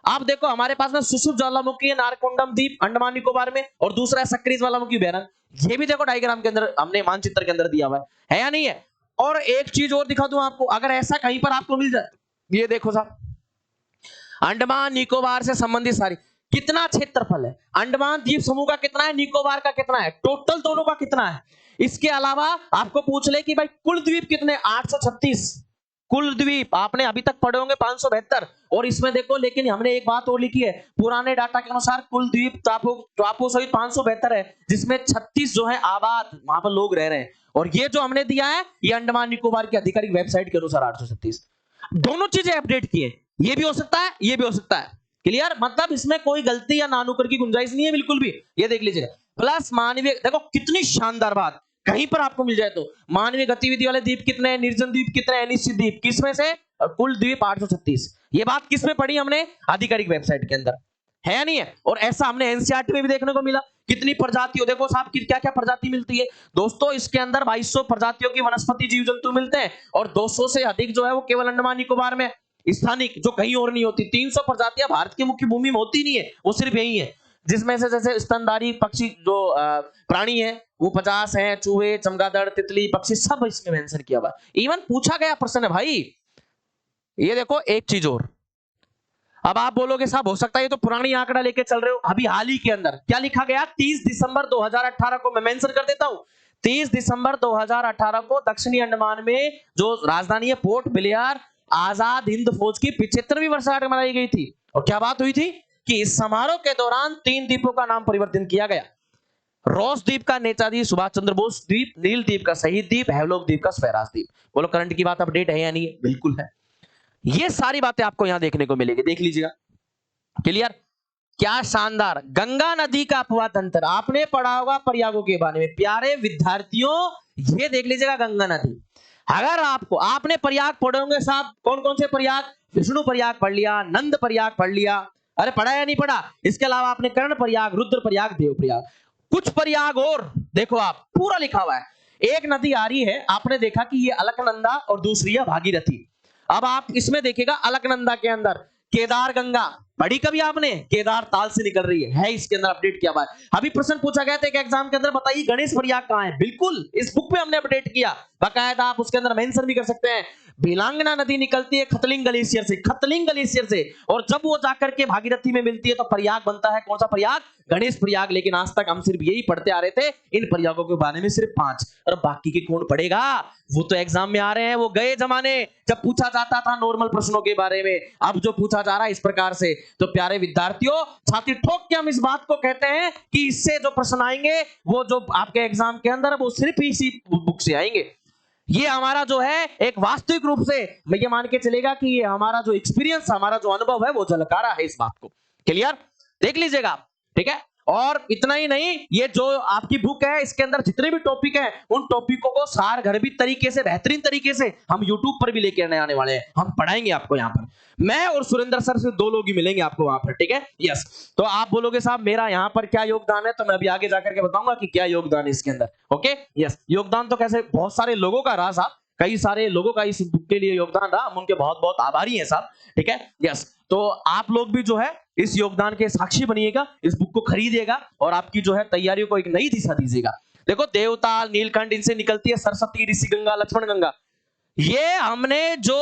आप देखो हमारे पास में सुषुप्त ज्वालामुखी है नारकोंडम द्वीप अंडमान निकोबार में, और दूसरा है सक्रिय ज्वालामुखी बैरन, ये भी देखो डायग्राम के अंदर हमने मानचित्र के अंदर दिया हुआ है या नहीं है। और एक चीज और दिखा दूं आपको, अगर ऐसा कहीं पर आपको मिल जाए, ये देखो साहब अंडमान निकोबार से संबंधित सारी, कितना क्षेत्रफल है, अंडमान द्वीप समूह का कितना है, निकोबार का कितना है, टोटल दोनों का कितना है। इसके अलावा आपको पूछ ले कि भाई कुल द्वीप कितने, 836 कुल द्वीप आपने अभी तक पढ़े होंगे 572, और इसमें देखो लेकिन हमने एक बात और लिखी है, पुराने डाटा के अनुसार कुल द्वीप टापू सहित 572 है, जिसमें 36 जो है आबाद, वहां पर लोग रह रहे हैं। और ये जो हमने दिया है ये अंडमान निकोबार की आधिकारिक वेबसाइट के अनुसार 836, दोनों चीजें अपडेट की है, ये भी हो सकता है ये भी हो सकता है, क्लियर। मतलब इसमें कोई गलती या नानुकर की गुंजाइश नहीं है बिल्कुल भी, ये देख लीजिएगा। प्लस मानवीय, देखो कितनी शानदार बात, कहीं पर आपको मिल जाए तो मानवीय गतिविधि वाले द्वीप कितने हैं, निर्जन द्वीप कितने हैं, अनिश्चित द्वीप किसमें से, कुल द्वीप 836। ये बात किसमें पढ़ी हमने, आधिकारिक वेबसाइट के अंदर, है या नहीं है। और ऐसा हमने एनसीईआरटी में भी देखने को मिला। कितनी प्रजातियों, देखो साहब क्या क्या प्रजाति मिलती है दोस्तों, इसके अंदर 2200 प्रजातियों की वनस्पति जीव जंतु मिलते हैं, और 200 से अधिक जो है वो केवल अंडमान निकोबार में स्थानिक, जो कहीं और नहीं होती। 300 प्रजातियां भारत की मुख्य भूमि में होती नहीं है, वो सिर्फ यही है, जिसमें से जैसे स्तनधारी पक्षी जो प्राणी है वो 50 हैं, चूहे, चमगादड़, तितली, पक्षी सब इसमें मेंशन किया हुआ है। इवन पूछा गया प्रश्न है भाई, ये देखो एक चीज और, अब आप बोलोगे साहब हो सकता है ये तो पुरानी आंकड़ा लेके चल रहे हो, अभी हाल ही के अंदर क्या लिखा गया, 30 दिसंबर 2018 को, मैं मेंशन कर देता हूं, 30 दिसंबर 2018 को दक्षिणी अंडमान में जो राजधानी है पोर्ट ब्लेयर, आजाद हिंद फौज की 75वीं वर्षगांठ मनाई गई थी। और क्या बात हुई थी कि इस समारोह के दौरान 3 द्वीपों का नाम परिवर्तन किया गया, रोस द्वीप का नेताजी सुभाष चंद्र बोस द्वीप, नील द्वीप का शहीद द्वीप, हैवलॉक द्वीप का स्वराज द्वीप। बोलो करंट की बात अपडेट है या नहीं है, बिल्कुल है। ये सारी बातें आपको यहां देखने को मिलेगी, देख लीजिएगा, क्लियर। क्या शानदार, गंगा नदी का अपवाद अंतर आपने पढ़ा होगा प्रयागों के बारे में, प्यारे विद्यार्थियों ये देख लीजिएगा गंगा नदी। अगर आपने प्रयाग पढ़े होंगे साहब, कौन कौन से प्रयाग, विष्णु प्रयाग पढ़ लिया, नंद प्रयाग पढ़ लिया, अरे पढ़ा या नहीं पढ़ा। इसके अलावा आपने कर्ण प्रयाग, रुद्र प्रयाग, देव प्रयाग, कुछ प्रयाग और देखो आप पूरा लिखा हुआ है। एक नदी आ रही है, आपने देखा कि ये अलकनंदा और दूसरी है भागीरथी। अब आप इसमें देखिएगा अलकनंदा के अंदर केदार गंगा पढ़ी कभी आपने, केदार ताल से निकल रही है इसके अंदर अपडेट किया हुआ है। अभी प्रश्न पूछा गया था एक एग्जाम के अंदर, बताइए गणेश प्रयाग कहां है, बिल्कुल इस बुक में हमने अपडेट किया बाकायदा, आप उसके अंदर मेंशन भी कर सकते हैं। बिलांगना नदी निकलती है खतलिंग ग्लेशियर से, खतलिंग ग्लेशियर से, और जब वो जाकर के भागीरथी में मिलती है तो प्रयाग बनता है, कौन सा प्रयाग, गणेश प्रयाग। लेकिन आज तक हम सिर्फ यही पढ़ते आ रहे थे, इन प्रयागों के बारे में सिर्फ 5, और बाकी के कौन पढ़ेगा, वो तो एग्जाम में आ रहे हैं, वो गए जमाने जब पूछा जाता था नॉर्मल प्रश्नों के बारे में, अब जो पूछा जा रहा है इस प्रकार से। तो प्यारे विद्यार्थियों, छाती ठोक के हम इस बात को कहते हैं कि इससे जो प्रश्न आएंगे वो जो आपके एग्जाम के अंदर, वो सिर्फ इसी बुक से आएंगे। ये हमारा जो है एक वास्तविक रूप से मैं ये मान के चलेगा कि ये हमारा जो एक्सपीरियंस, हमारा जो अनुभव है वो झलका रहा है इस बात को, क्लियर, देख लीजिएगा, ठीक है। और इतना ही नहीं, ये जो आपकी बुक है इसके अंदर जितने भी टॉपिक हैं उन टॉपिकों को सार गर्भित तरीके से, बेहतरीन तरीके से हम यूट्यूब पर भी लेके आने वाले हैं। हम पढ़ाएंगे आपको यहाँ पर, मैं और सुरेंद्र सर से 2 लोग ही मिलेंगे आपको वहां पर, ठीक है। यस, तो आप बोलोगे साहब मेरा यहाँ पर क्या योगदान है, तो मैं अभी आगे जाकर के बताऊंगा कि क्या योगदान है इसके अंदर। ओके, यस, योगदान तो कैसे बहुत सारे लोगों का रहा साहब, कई सारे लोगों का इस बुक के लिए योगदान रहा, हम उनके बहुत बहुत आभारी हैं साहब, ठीक है। यस, तो आप लोग भी जो है इस योगदान के साक्षी बनिएगा, इस बुक को खरीदिएगा और आपकी जो है तैयारियों को एक नई दिशा दीजिएगा। देखो, देवताल, नीलकंठ, इनसे निकलती है सरस्वती, ऋषि गंगा, लक्ष्मण गंगा। ये हमने जो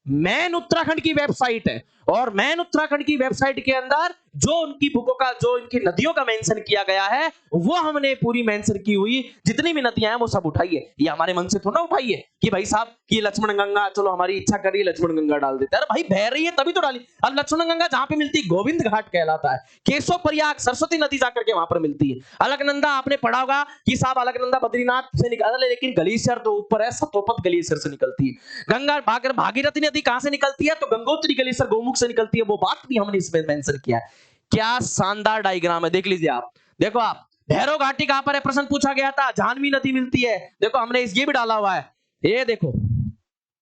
मैन उत्तराखंड की वेबसाइट है, और मैन उत्तराखंड की वेबसाइट के अंदर जो उनकी बुकों का, जो इनकी नदियों का मेंशन किया गया है, वो हमने पूरी मेंशन की हुई जितनी भी नदियां हैं वो सब उठाई है। ये हमारे मन से थोड़ा उठाई है कि भाई साहब ये लक्ष्मण गंगा, चलो हमारी इच्छा करिए लक्ष्मण गंगा डाल देते हैं। अरे भाई बह रही है तभी तो डाली। अब लक्ष्मण गंगा जहां पे मिलती है गोविंद घाट कहलाता है, केशव प्रयाग सरस्वती नदी जाकर के वहां पर मिलती है। अलकनंदा आपने पढ़ा होगा कि साहब अलकनंदा बद्रीनाथ से निकल, लेकिन ग्लेशियर तो ऊपर है, सतोपत ग्लेशियर से निकलती है। गंगा भागीरथी नदी कहां से निकलती है, तो गंगोत्री ग्लेशियर गोमुख से निकलती है। वो बात भी हमने इसमें मेंशन किया है। क्या शानदार डायग्राम है, देख लीजिए आप। देखो आप, भैरव घाटी कहां पर है, प्रश्न पूछा गया था, जाह्नवी नदी मिलती है। देखो हमने ये भी डाला हुआ है, ये देखो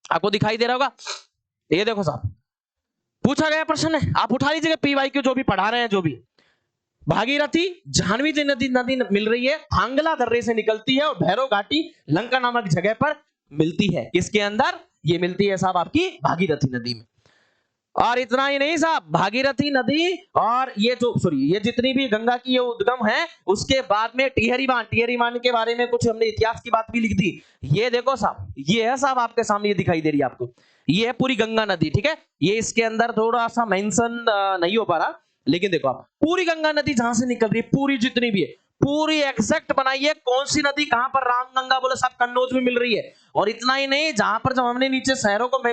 आपको दिखाई दे रहा होगा, ये देखो साहब पूछा गया प्रश्न है, आप उठा लीजिएगा पीवाईक्यू जो भी पढ़ा रहे हैं, जो भी। भागीरथी जाह्नवी नदी मिल रही है, थांगला दर्रे से निकलती है और भैरव घाटी लंका नामक जगह पर मिलती है। इसके अंदर ये मिलती है साहब आपकी भागीरथी नदी में। और इतना ही नहीं साहब, भागीरथी नदी और ये जितनी भी गंगा की ये उद्गम है, उसके बाद में टिहरी बांध के बारे में कुछ हमने इतिहास की बात भी लिख दी। ये देखो साहब, ये है साहब आपके सामने, ये दिखाई दे रही है आपको, ये है पूरी गंगा नदी, ठीक है। ये इसके अंदर थोड़ा सा मेंशन नहीं हो पा रहा, लेकिन देखो आप पूरी गंगा नदी जहां से निकल रही है, पूरी जितनी भी है, पूरी एग्जैक्ट बनाइए कौन सी नदी कहां पर, रामगंगा बोले साहब कन्नौज में मिल रही है। और इतना ही नहीं, जहां पर जब हमने नीचे शहरों को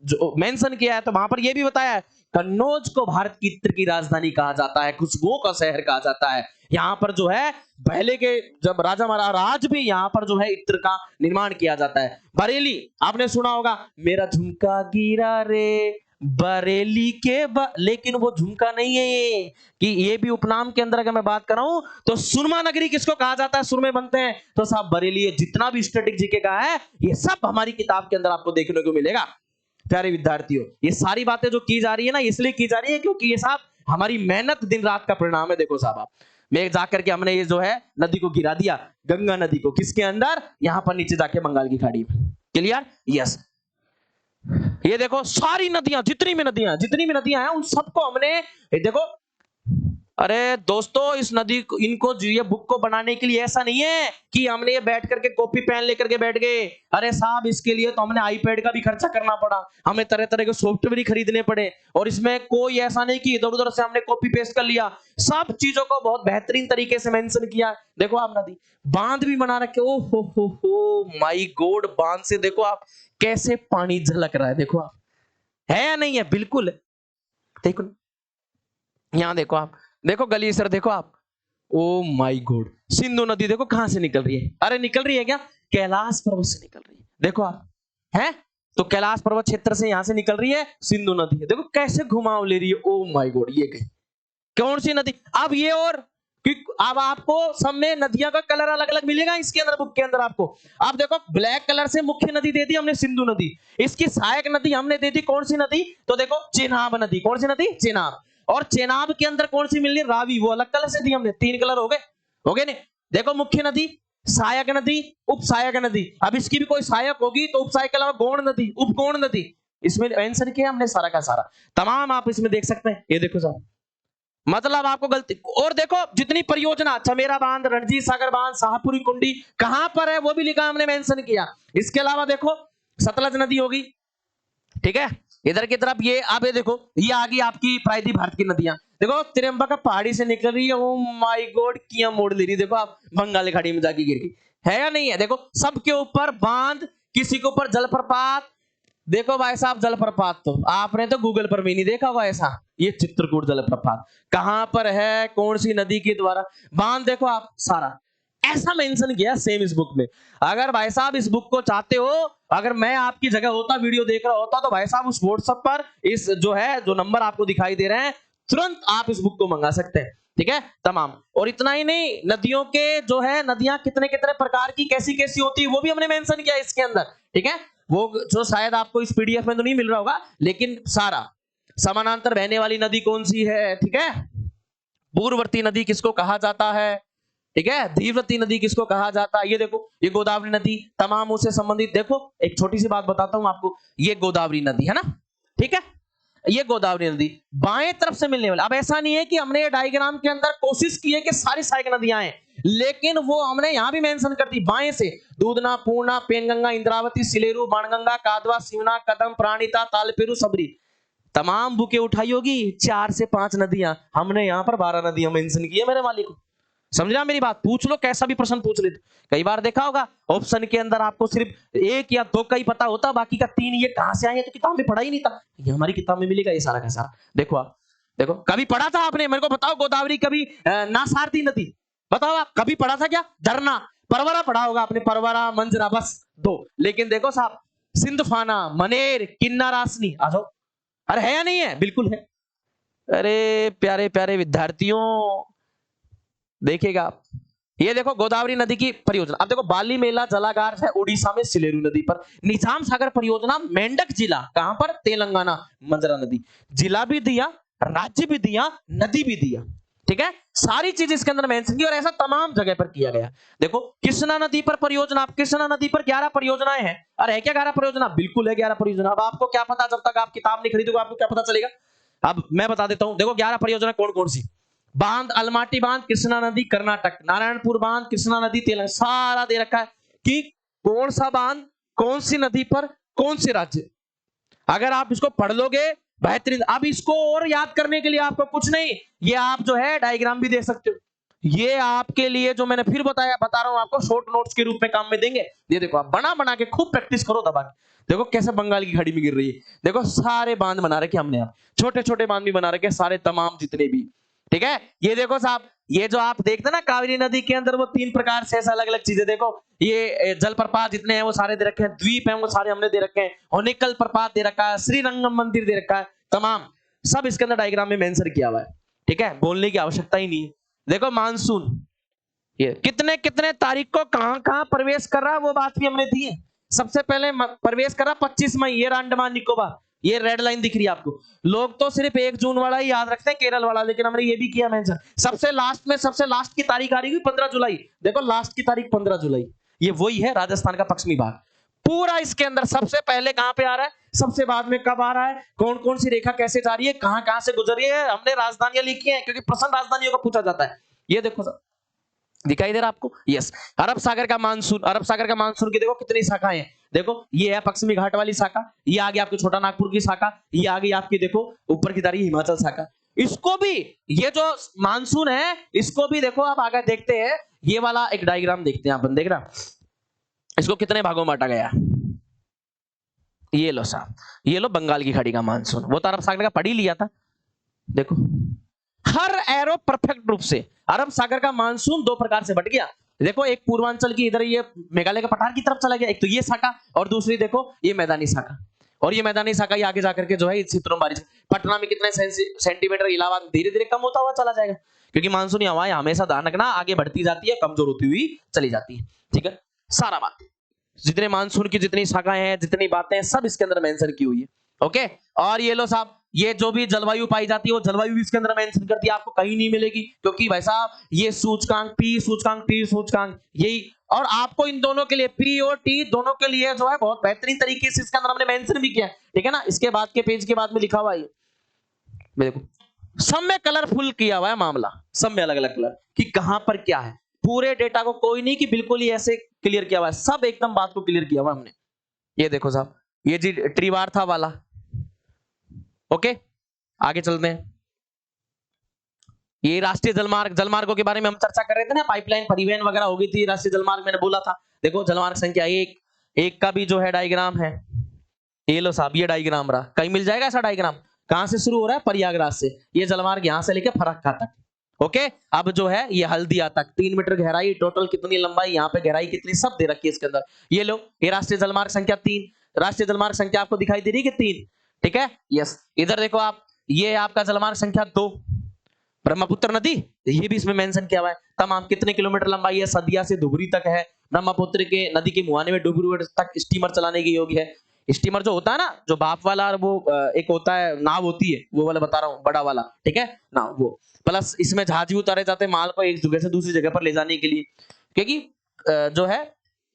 जो मेंशन किया है, तो वहां पर यह भी बताया है कन्नौज को भारत की इत्र की राजधानी कहा जाता है, खुशबुओं का शहर कहा जाता है। यहाँ पर जो है पहले के जब राजा महाराज भी यहाँ पर जो है इत्र का निर्माण किया जाता है। बरेली आपने सुना होगा, मेरा झुमका गिरा रे बरेली के लेकिन वो झुमका नहीं है ये, कि ये भी उपनाम के अंदर अगर मैं बात कर रहा हूं तो सुरमा नगरी किसको कहा जाता है, सुरमे बनते हैं, तो साहब बरेली है। जितना भी स्टैटिक जीके का है ये सब हमारी किताब के अंदर आपको देखने को मिलेगा। प्यारे विद्यार्थियों, ये सारी बातें जो की जा रही है ना, इसलिए की जा रही है क्योंकि ये साहब हमारी मेहनत दिन रात का परिणाम है। देखो साहब आप, मैं जाकर के हमने ये जो है नदी को गिरा दिया, गंगा नदी को, किसके अंदर, यहां पर नीचे जाके बंगाल की खाड़ी में। क्लियर? यस, ये देखो सारी नदियां, जितनी भी नदियां हैं उन सबको हमने, देखो अरे दोस्तों इस नदी को, इनको ये बुक को बनाने के लिए ऐसा नहीं है कि हमने ये बैठ करके कॉपी पेन लेकर के बैठ गए। अरे साहब इसके लिए तो हमने आईपैड का भी खर्चा करना पड़ा, हमें तरह तरह के सॉफ्टवेयर खरीदने पड़े, और इसमें कोई ऐसा नहीं कि इधर उधर से हमने कॉपी पेस्ट कर लिया, सब चीजों को बहुत बेहतरीन तरीके से मेंशन किया। देखो आप नदी, बांध भी बना रखे, ओ हो माय गॉड, बांध से देखो आप कैसे पानी झलक रहा है, देखो आप, है या नहीं है, बिल्कुल देखो, यहां देखो आप, देखो ग्लेशियर देखो आप, ओ माय गॉड, सिंधु नदी देखो कहां से निकल रही है, अरे निकल रही है क्या, कैलाश पर्वत से निकल रही है, देखो आप, है तो कैलाश पर्वत क्षेत्र से यहां से निकल रही है सिंधु नदी है, देखो कैसे घुमाव ले रही है, ओ माय गॉड, ये गई कौन सी नदी। अब ये, और अब आपको सब में नदियों का कलर अलग अलग मिलेगा इसके अंदर, बुक के अंदर आपको। आप देखो ब्लैक कलर से मुख्य नदी दे दी हमने सिंधु नदी, इसकी सहायक नदी हमने दे दी कौन सी नदी, तो देखो चेनाब नदी, कौन सी नदी, चेनाब, और चेनाब के अंदर कौन सी मिल रही है, रावी, वो अलग कलर से दी हमने, 3 कलर हो गए नहीं। देखो मुख्य नदी, सहायक नदी, उप सहायक नदी, अब इसकी भी कोई सहायक होगी तो उप सहायक के अलावा गौण नदी, उप गौण नदी, इसमें आंसर किया हमने सारा का सारा, तमाम आप इसमें देख सकते हैं। ये देखो साहब, मतलब आपको गलती, और देखो जितनी परियोजना, चमेरा बांध, रणजीत सागर बांध, शाहपुरी कुंडी कहां पर है वो भी लिखा हमने मेंशन किया। इसके अलावा देखो सतलज नदी होगी, ठीक है, इधर की तरफ ये, आप ये देखो ये आ गई आपकी प्रायद्वीप भारत की नदियां, देखो त्रियंबक पहाड़ी से निकल रही है, ओ माय गॉड किया मोड़ ले रही, देखो आप बंगाल खाड़ी में जाके गिर गई, है या नहीं है, देखो सबके ऊपर बांध, किसी के ऊपर जलप्रपात, देखो भाई साहब जलप्रपात तो आपने तो गूगल पर भी नहीं देखा हुआ ऐसा, ये चित्रकूट जलप्रपात कहां पर है, कौन सी नदी के द्वारा, बांध देखो आप सारा ऐसा मेंशन किया सेम इस बुक में। अगर भाई साहब इस बुक को चाहते हो, अगर मैं आपकी जगह होता, वीडियो देख रहा होता, तो भाई साहब उस व्हाट्सएप पर इस जो है, जो नंबर आपको दिखाई दे रहे हैं, तुरंत आप इस बुक को मंगा सकते हैं। ठीक है, तमाम। और इतना ही नहीं, नदियों के जो है नदियां कितने कितने प्रकार की कैसी कैसी होती है वो भी हमने मेंशन किया इसके अंदर, ठीक है। वो जो शायद आपको इस पीडीएफ में तो नहीं मिल रहा होगा, लेकिन सारा समानांतर बहने वाली नदी कौन सी है, ठीक है, पूर्ववर्ती नदी किसको कहा जाता है, ठीक है, धीवरती नदी किसको कहा जाता है, ये देखो ये गोदावरी नदी, तमाम उससे संबंधित। देखो एक छोटी सी बात बताता हूं आपको, ये गोदावरी नदी है ना, ठीक है, ये गोदावरी नदी बाएं तरफ से मिलने वाली। अब ऐसा नहीं है कि हमने ये डायग्राम के अंदर कोशिश की है कि सारी सहायक नदियां हैं, लेकिन वो हमने यहां भी मेंशन कर दी बाएं से, दूधना, पूर्णा, पेनगंगा, इंद्रावती, सिलेरू, बाणगंगा, कादवा, शिवना, कदम, प्राणिता, तालपेरू, सबरी, तमाम बुके उठाई होगी 4 से 5 नदियां, हमने यहां पर 12 नदियां मेंशन की है मेरे मालिक। समझा मेरी बात, पूछ लो कैसा भी प्रश्न पूछ ले। कई बार देखा होगा ऑप्शन के अंदर आपको सिर्फ 1 या 2 का ही पता होता, बाकी का 3 ये कहां से आए हैं तो किताब में पढ़ा ही नहीं था, ये हमारी किताब में मिलेगा ये सारा का सारा। देखो आप, देखो कभी पढ़ा था आपने, मेरे को बताओ, गोदावरी कभी नासारती नदी, बताओ आप कभी पढ़ा था क्या, धरना, परवरा पढ़ा होगा आपने, परवरा, मंजरा, बस 2। लेकिन देखो साहब, सिंधफाना, मनेर, किन्ना, रासनी, आ जाओ, अरे है या नहीं है, बिल्कुल है। अरे प्यारे प्यारे विद्यार्थियों देखिएगा आप, ये देखो गोदावरी नदी की परियोजना। अब देखो बाली मेला जलागार है उड़ीसा में सिलेरू नदी पर, निजाम सागर परियोजना मेंढक जिला, कहां पर, तेलंगाना, मंजरा नदी, जिला भी दिया, राज्य भी दिया, नदी भी दिया, ठीक है, सारी चीज इसके अंदर मेंशन की, और ऐसा तमाम जगह पर किया गया। देखो कृष्णा नदी पर परियोजना, कृष्णा नदी पर 11 परियोजनाएं हैं। अरे है क्या 11 परियोजना, बिल्कुल है 11 परियोजना। अब आपको क्या पता, जब तक आप किताब नहीं खरीदोगे आपको क्या पता चलेगा। अब मैं बता देता हूं, देखो 11 परियोजना कौन कौन सी, बांध, अलमाटी बांध कृष्णा नदी कर्नाटक, नारायणपुर बांध कृष्णा नदी तेलंगाना, सारा दे रखा है कि कौन सा बांध कौन सी नदी पर कौन से राज्य। अगर आप इसको पढ़ लोगे बेहतरीन। अब इसको और याद करने के लिए आपको कुछ नहीं, ये आप जो है डायग्राम भी दे सकते हो, ये आपके लिए जो मैंने फिर बता रहा हूं आपको, शॉर्ट नोट्स के रूप में काम में देंगे। ये देखो आप बना बना के खूब प्रैक्टिस करो दबा के, देखो कैसे बंगाल की खाड़ी में गिर रही है, देखो सारे बांध बना रखे हमने, यहाँ छोटे छोटे बांध भी बना रखे सारे तमाम जितने भी, ठीक है। ये देखो साहब, ये जो आप देखते ना कावेरी नदी के अंदर वो 3 प्रकार से ऐसा अलग अलग चीजें, देखो ये जलप्रपात जितने हैं वो सारे दे रखे हैं, द्वीप हैं वो सारे हमने दे रखे हैं, होनेकल प्रपात दे रखा है, श्रीरंगम मंदिर दे रखा है, तमाम सब इसके अंदर डायग्राम में मेंशन किया हुआ है, ठीक है, बोलने की आवश्यकता ही नहीं है। देखो मानसून, ये कितने कितने तारीख को कहां कहां प्रवेश कर रहा है वो बात भी हमने दी है। सबसे पहले प्रवेश कर रहा 25 मई, ये अंडमान निकोबार, ये रेड लाइन दिख रही है आपको। लोग तो सिर्फ 1 जून वाला ही याद रखते हैं, केरल वाला, लेकिन हमने ये भी किया मेंशन। सबसे लास्ट में सबसे लास्ट की तारीख आ रही है 15 जुलाई, देखो लास्ट की तारीख 15 जुलाई, ये वही है राजस्थान का पश्चिमी भाग। पूरा इसके अंदर सबसे पहले कहां पे आ रहा है, सबसे बाद में कब आ रहा है, कौन कौन सी रेखा कैसे जा रही है, कहां कहां से गुजर रही है, हमने राजधानियां लिखी हैं क्योंकि प्रश्न राजधानियों का पूछा जाता है। ये देखो सर, दिखाई दे रहा आपको, यस। अरब सागर का मानसून, अरब सागर का मानसून की देखो कितनी शाखाएं हैं, देखो ये है पश्चिमी घाट वाली शाखा, ये आ गई आपकी छोटा नागपुर की शाखा, ये आ गई आपकी देखो ऊपर की तारीख हिमाचल शाखा। इसको भी, ये जो मानसून है इसको भी देखो आप आगे देखते हैं, ये वाला एक डायग्राम देखते हैं अपन, देख रहा इसको कितने भागों में बांटा गया। ये लो साहब, ये लो बंगाल की खाड़ी का मानसून, वो तो अरब सागर का पढ़ ही लिया था। देखो हर एरो परफेक्ट रूप से अरब सागर का मानसून 2 प्रकार से बट गया। देखो एक पूर्वांचल की इधर ये मेघालय के पठार की तरफ चला गया, एक तो ये शाखा, और दूसरी देखो ये मैदानी शाखा, और ये मैदानी शाखा ये आगे जाकर के जो है क्षेत्रों में बारिश, पटना में कितने सेंटीमीटर, इलाहाबाद धीरे धीरे कम होता हुआ चला जाएगा, क्योंकि मानसूनी हवाएं हमेशा ध्यान रखना आगे बढ़ती जाती है, कमजोर होती हुई चली जाती है, ठीक है। सारा बात, जितने मानसून की जितनी शाखाएं हैं, जितनी बातें हैं, सब इसके अंदर मेंशन की हुई है, ओके। और ये लो साहब, ये जो भी जलवायु पाई जाती है वो जलवायु भी इसके अंदर मेंशन कर दिया, आपको कहीं नहीं मिलेगी, क्योंकि भाई साहब ये सूचकांक पी सूचकांक टी सूचकांक यही, और आपको इन दोनों के लिए पी और टी दोनों के लिए जो है बहुत बेहतरीन तरीके से इसके अंदर हमने मेंशन भी किया, ठीक है ना। इसके बाद के पेज के बाद में लिखा हुआ है, देखो सब में कलरफुल किया हुआ है मामला, सब में अलग अलग कलर कि कहां पर क्या है, पूरे डेटा को कोई नहीं कि बिल्कुल ही ऐसे क्लियर किया हुआ है, सब एकदम बात को क्लियर किया हुआ हमने। ये देखो साहब, ये जी त्रिवार्था वाला, ओके। आगे चलते हैं, ये राष्ट्रीय जलमार्ग, जलमार्गों के बारे में हम चर्चा कर रहे थे ना, पाइपलाइन परिवहन वगैरह हो गई थी, राष्ट्रीय जलमार्ग मैंने बोला था। देखो जलमार्ग संख्या 1 का भी जो है डायग्राम है, ये लो साहब, ये डायग्राम रहा, कहीं मिल जाएगा ऐसा डायग्राम, कहां से शुरू हो रहा है, प्रयागराज से, ये जलमार्ग यहां से लेकर फरक्का तक, ओके। अब जो है ये हल्दिया तक 3 मीटर गहराई, टोटल कितनी लंबाई, यहाँ पे गहराई कितनी, सब दे रखी है इसके अंदर। ये लो, ये राष्ट्रीय जलमार्ग संख्या 3, राष्ट्रीय जलमार्ग संख्या आपको दिखाई दे रही है कि 3, ठीक है, यस। इधर देखो आप, ये आपका जलमार्ग संख्या 2, ब्रह्मपुत्र नदी, ये भी इसमें मेंशन किया हुआ है। तमाम कितने किलोमीटर लंबाई है, सदिया से धुबरी तक है। ब्रह्मपुत्र के नदी के मुहाने में डुबरी तक स्टीमर चलाने के योग्य है। स्टीमर जो होता है ना, जो भाप वाला, वो एक होता है नाव होती है, वो वाला बता रहा हूँ, बड़ा वाला, ठीक है नाव वो। प्लस इसमें जहाज भी उतारे जाते हैं माल को एक जगह से दूसरी जगह पर ले जाने के लिए, क्योंकि जो है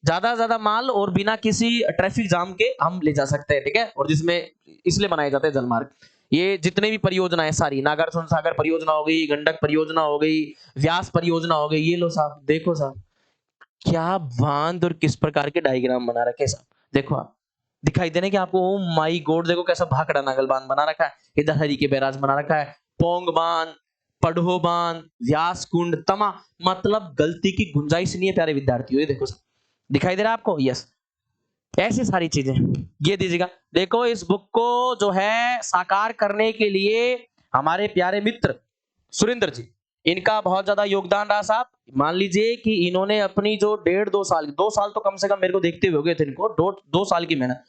ज्यादा से ज्यादा माल और बिना किसी ट्रैफिक जाम के हम ले जा सकते हैं, ठीक है। और जिसमें इसलिए बनाए जाते हैं जलमार्ग। ये जितने भी परियोजना है सारी, नागार्जुन सागर परियोजना हो गई, गंडक परियोजना हो गई, व्यास परियोजना हो गई, ये लो साहब, देखो साहब क्या बांध और किस प्रकार के डायग्राम बना रखे हैं साहब। देखो आप, दिखाई देने कि आपको, ओ माय गॉड, देखो कैसा भाखड़ा नागल बांध बना रखा है, इधर हरी के बैराज बना रखा है, पोंग बांध, पढ़ो बांध, व्यास कुंड, तमा, मतलब गलती की गुंजाइश नहीं है प्यारे विद्यार्थियों। ये देखो साहब, दिखाई दे रहा है आपको? यस, ऐसी सारी चीजें ये दीजिएगा। देखो इस बुक को जो है साकार करने के लिए हमारे प्यारे मित्र सुरेंद्र जी, इनका बहुत ज्यादा योगदान रहा साहब। मान लीजिए कि इन्होंने अपनी जो 1.5-2 साल, 2 साल तो कम से कम मेरे को देखते हुए हो गए थे इनको, 2 साल की मेहनत,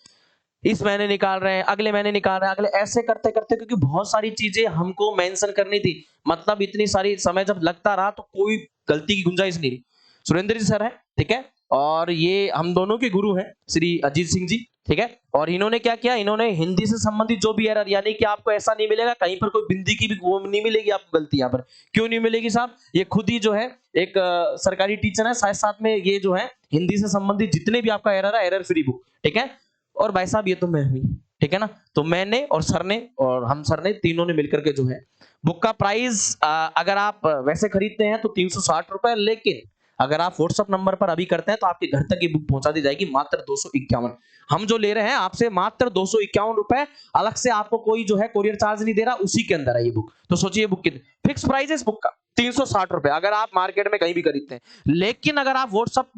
इस महीने निकाल रहे हैं, अगले महीने निकाल रहे हैं, अगले, ऐसे करते करते, क्योंकि बहुत सारी चीजें हमको मेंशन करनी थी, मतलब इतनी सारी समय जब लगता रहा तो कोई गलती की गुंजाइश नहीं रही। सुरेंद्र जी सर है, ठीक है, और ये हम दोनों के गुरु हैं श्री अजीत सिंह जी, ठीक है। और इन्होंने क्या किया, इन्होंने हिंदी से संबंधित जो भी एरर, यानी कि आपको ऐसा नहीं मिलेगा कहीं पर कोई बिंदी की भी वो नहीं मिलेगी आपको गलती यहाँ पर। क्यों नहीं मिलेगी साहब? ये खुद ही जो है एक सरकारी टीचर है, साथ साथ में ये जो है हिंदी से संबंधित जितने भी आपका एरर है, एरर फ्री बुक, ठीक है। और भाई साहब ये तो मैं हुई, ठीक है ना, तो मैंने और सर ने और हम सर ने तीनों ने मिलकर के जो है बुक का प्राइस, अगर आप वैसे खरीदते हैं तो 360 रुपए, लेकिन अगर आप व्हाट्सएप नंबर पर अभी करते हैं तो आपके घर तक ये बुक पहुंचा दी जाएगी मात्र 251। हम जो ले रहे हैं आपसे मात्र 251 रुपए, अलग से आपको कोई जो है कोरियर चार्ज नहीं दे रहा, उसी के अंदर है ये बुक। तो सोचिए बुक कितनी फिक्स प्राइस है इस बुक का, 360 रुपए, अगर आप मार्केट में कहीं भी खरीदते हैं। लेकिन अगर आप व्हाट्सएप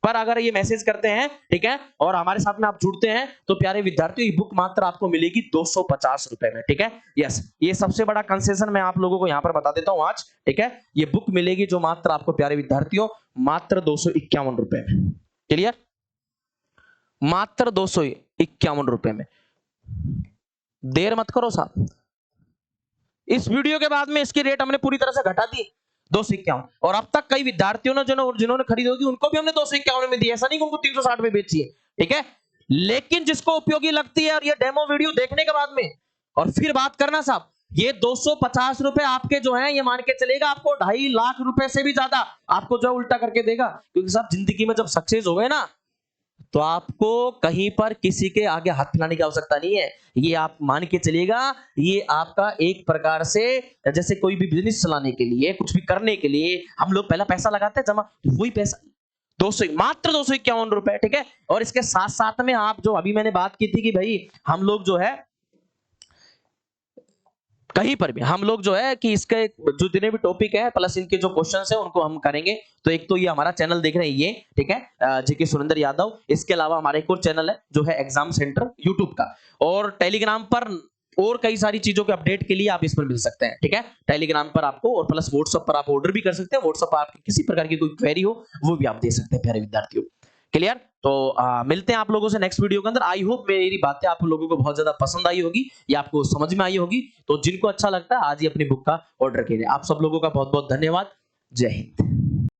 पर अगर ये मैसेज करते हैं, ठीक है, और हमारे साथ में आप जुड़ते हैं, तो प्यारे विद्यार्थियों ये बुक मात्र आपको मिलेगी 250 रुपए में, ठीक है। यस, ये सबसे बड़ा कंसेशन मैं आप लोगों को यहाँ पर बता देता हूँ आज, ठीक है। ये बुक मिलेगी जो मात्र आपको प्यारे विद्यार्थियों मात्र 251 रुपए में, क्लियर, मात्र 251 रुपए में। देर मत करो साहब, इस वीडियो के बाद में इसकी रेट हमने पूरी तरह से घटा दी 251, और अब तक कई विद्यार्थियों ने जिन्होंने खरीदी होगी उनको भी हमने 251 में दी, ऐसा नहीं कि उनको 360 में बेची है, ठीक है। लेकिन जिसको उपयोगी लगती है, और ये डेमो वीडियो देखने के बाद में और फिर बात करना साहब, ये 250 रुपए आपके जो है, ये मान के चलेगा आपको 2.5 लाख रुपए से भी ज्यादा आपको जो उल्टा करके देगा। क्योंकि साहब जिंदगी में जब सक्सेस हो गए ना, तो आपको कहीं पर किसी के आगे हाथ फैलाने की आवश्यकता नहीं है। ये आप मान के चलिएगा, ये आपका एक प्रकार से, जैसे कोई भी बिजनेस चलाने के लिए, कुछ भी करने के लिए हम लोग पहला पैसा लगाते हैं जमा, तो वही पैसा 200, मात्र 251 रुपए, ठीक है। और इसके साथ साथ में आप जो अभी मैंने बात की थी कि भाई हम लोग जो है कहीं पर भी हम लोग जो है कि इसके जो जितने भी टॉपिक है प्लस इनके जो क्वेश्चंस है उनको हम करेंगे। तो एक तो ये हमारा चैनल देख रहे हैं ये, ठीक है, जीके सुरेंद्र यादव। इसके अलावा हमारा एक और चैनल है जो है एग्जाम सेंटर यूट्यूब का, और टेलीग्राम पर और कई सारी चीजों के अपडेट के लिए आप इस पर मिल सकते हैं, ठीक है। टेलीग्राम पर आपको, और प्लस व्हाट्सएप पर आप ऑर्डर भी कर सकते हैं। व्हाट्सएप पर आपकी किसी प्रकार की कोई क्वेरी हो वो भी आप दे सकते हैं प्यारे विद्यार्थियों, क्लियर। तो मिलते हैं आप लोगों से नेक्स्ट वीडियो के अंदर। आई होप मेरी बातें आप लोगों को बहुत ज्यादा पसंद आई होगी या आपको समझ में आई होगी। तो जिनको अच्छा लगता है आज ही अपनी बुक का ऑर्डर कीजिए। आप सब लोगों का बहुत बहुत धन्यवाद। जय हिंद।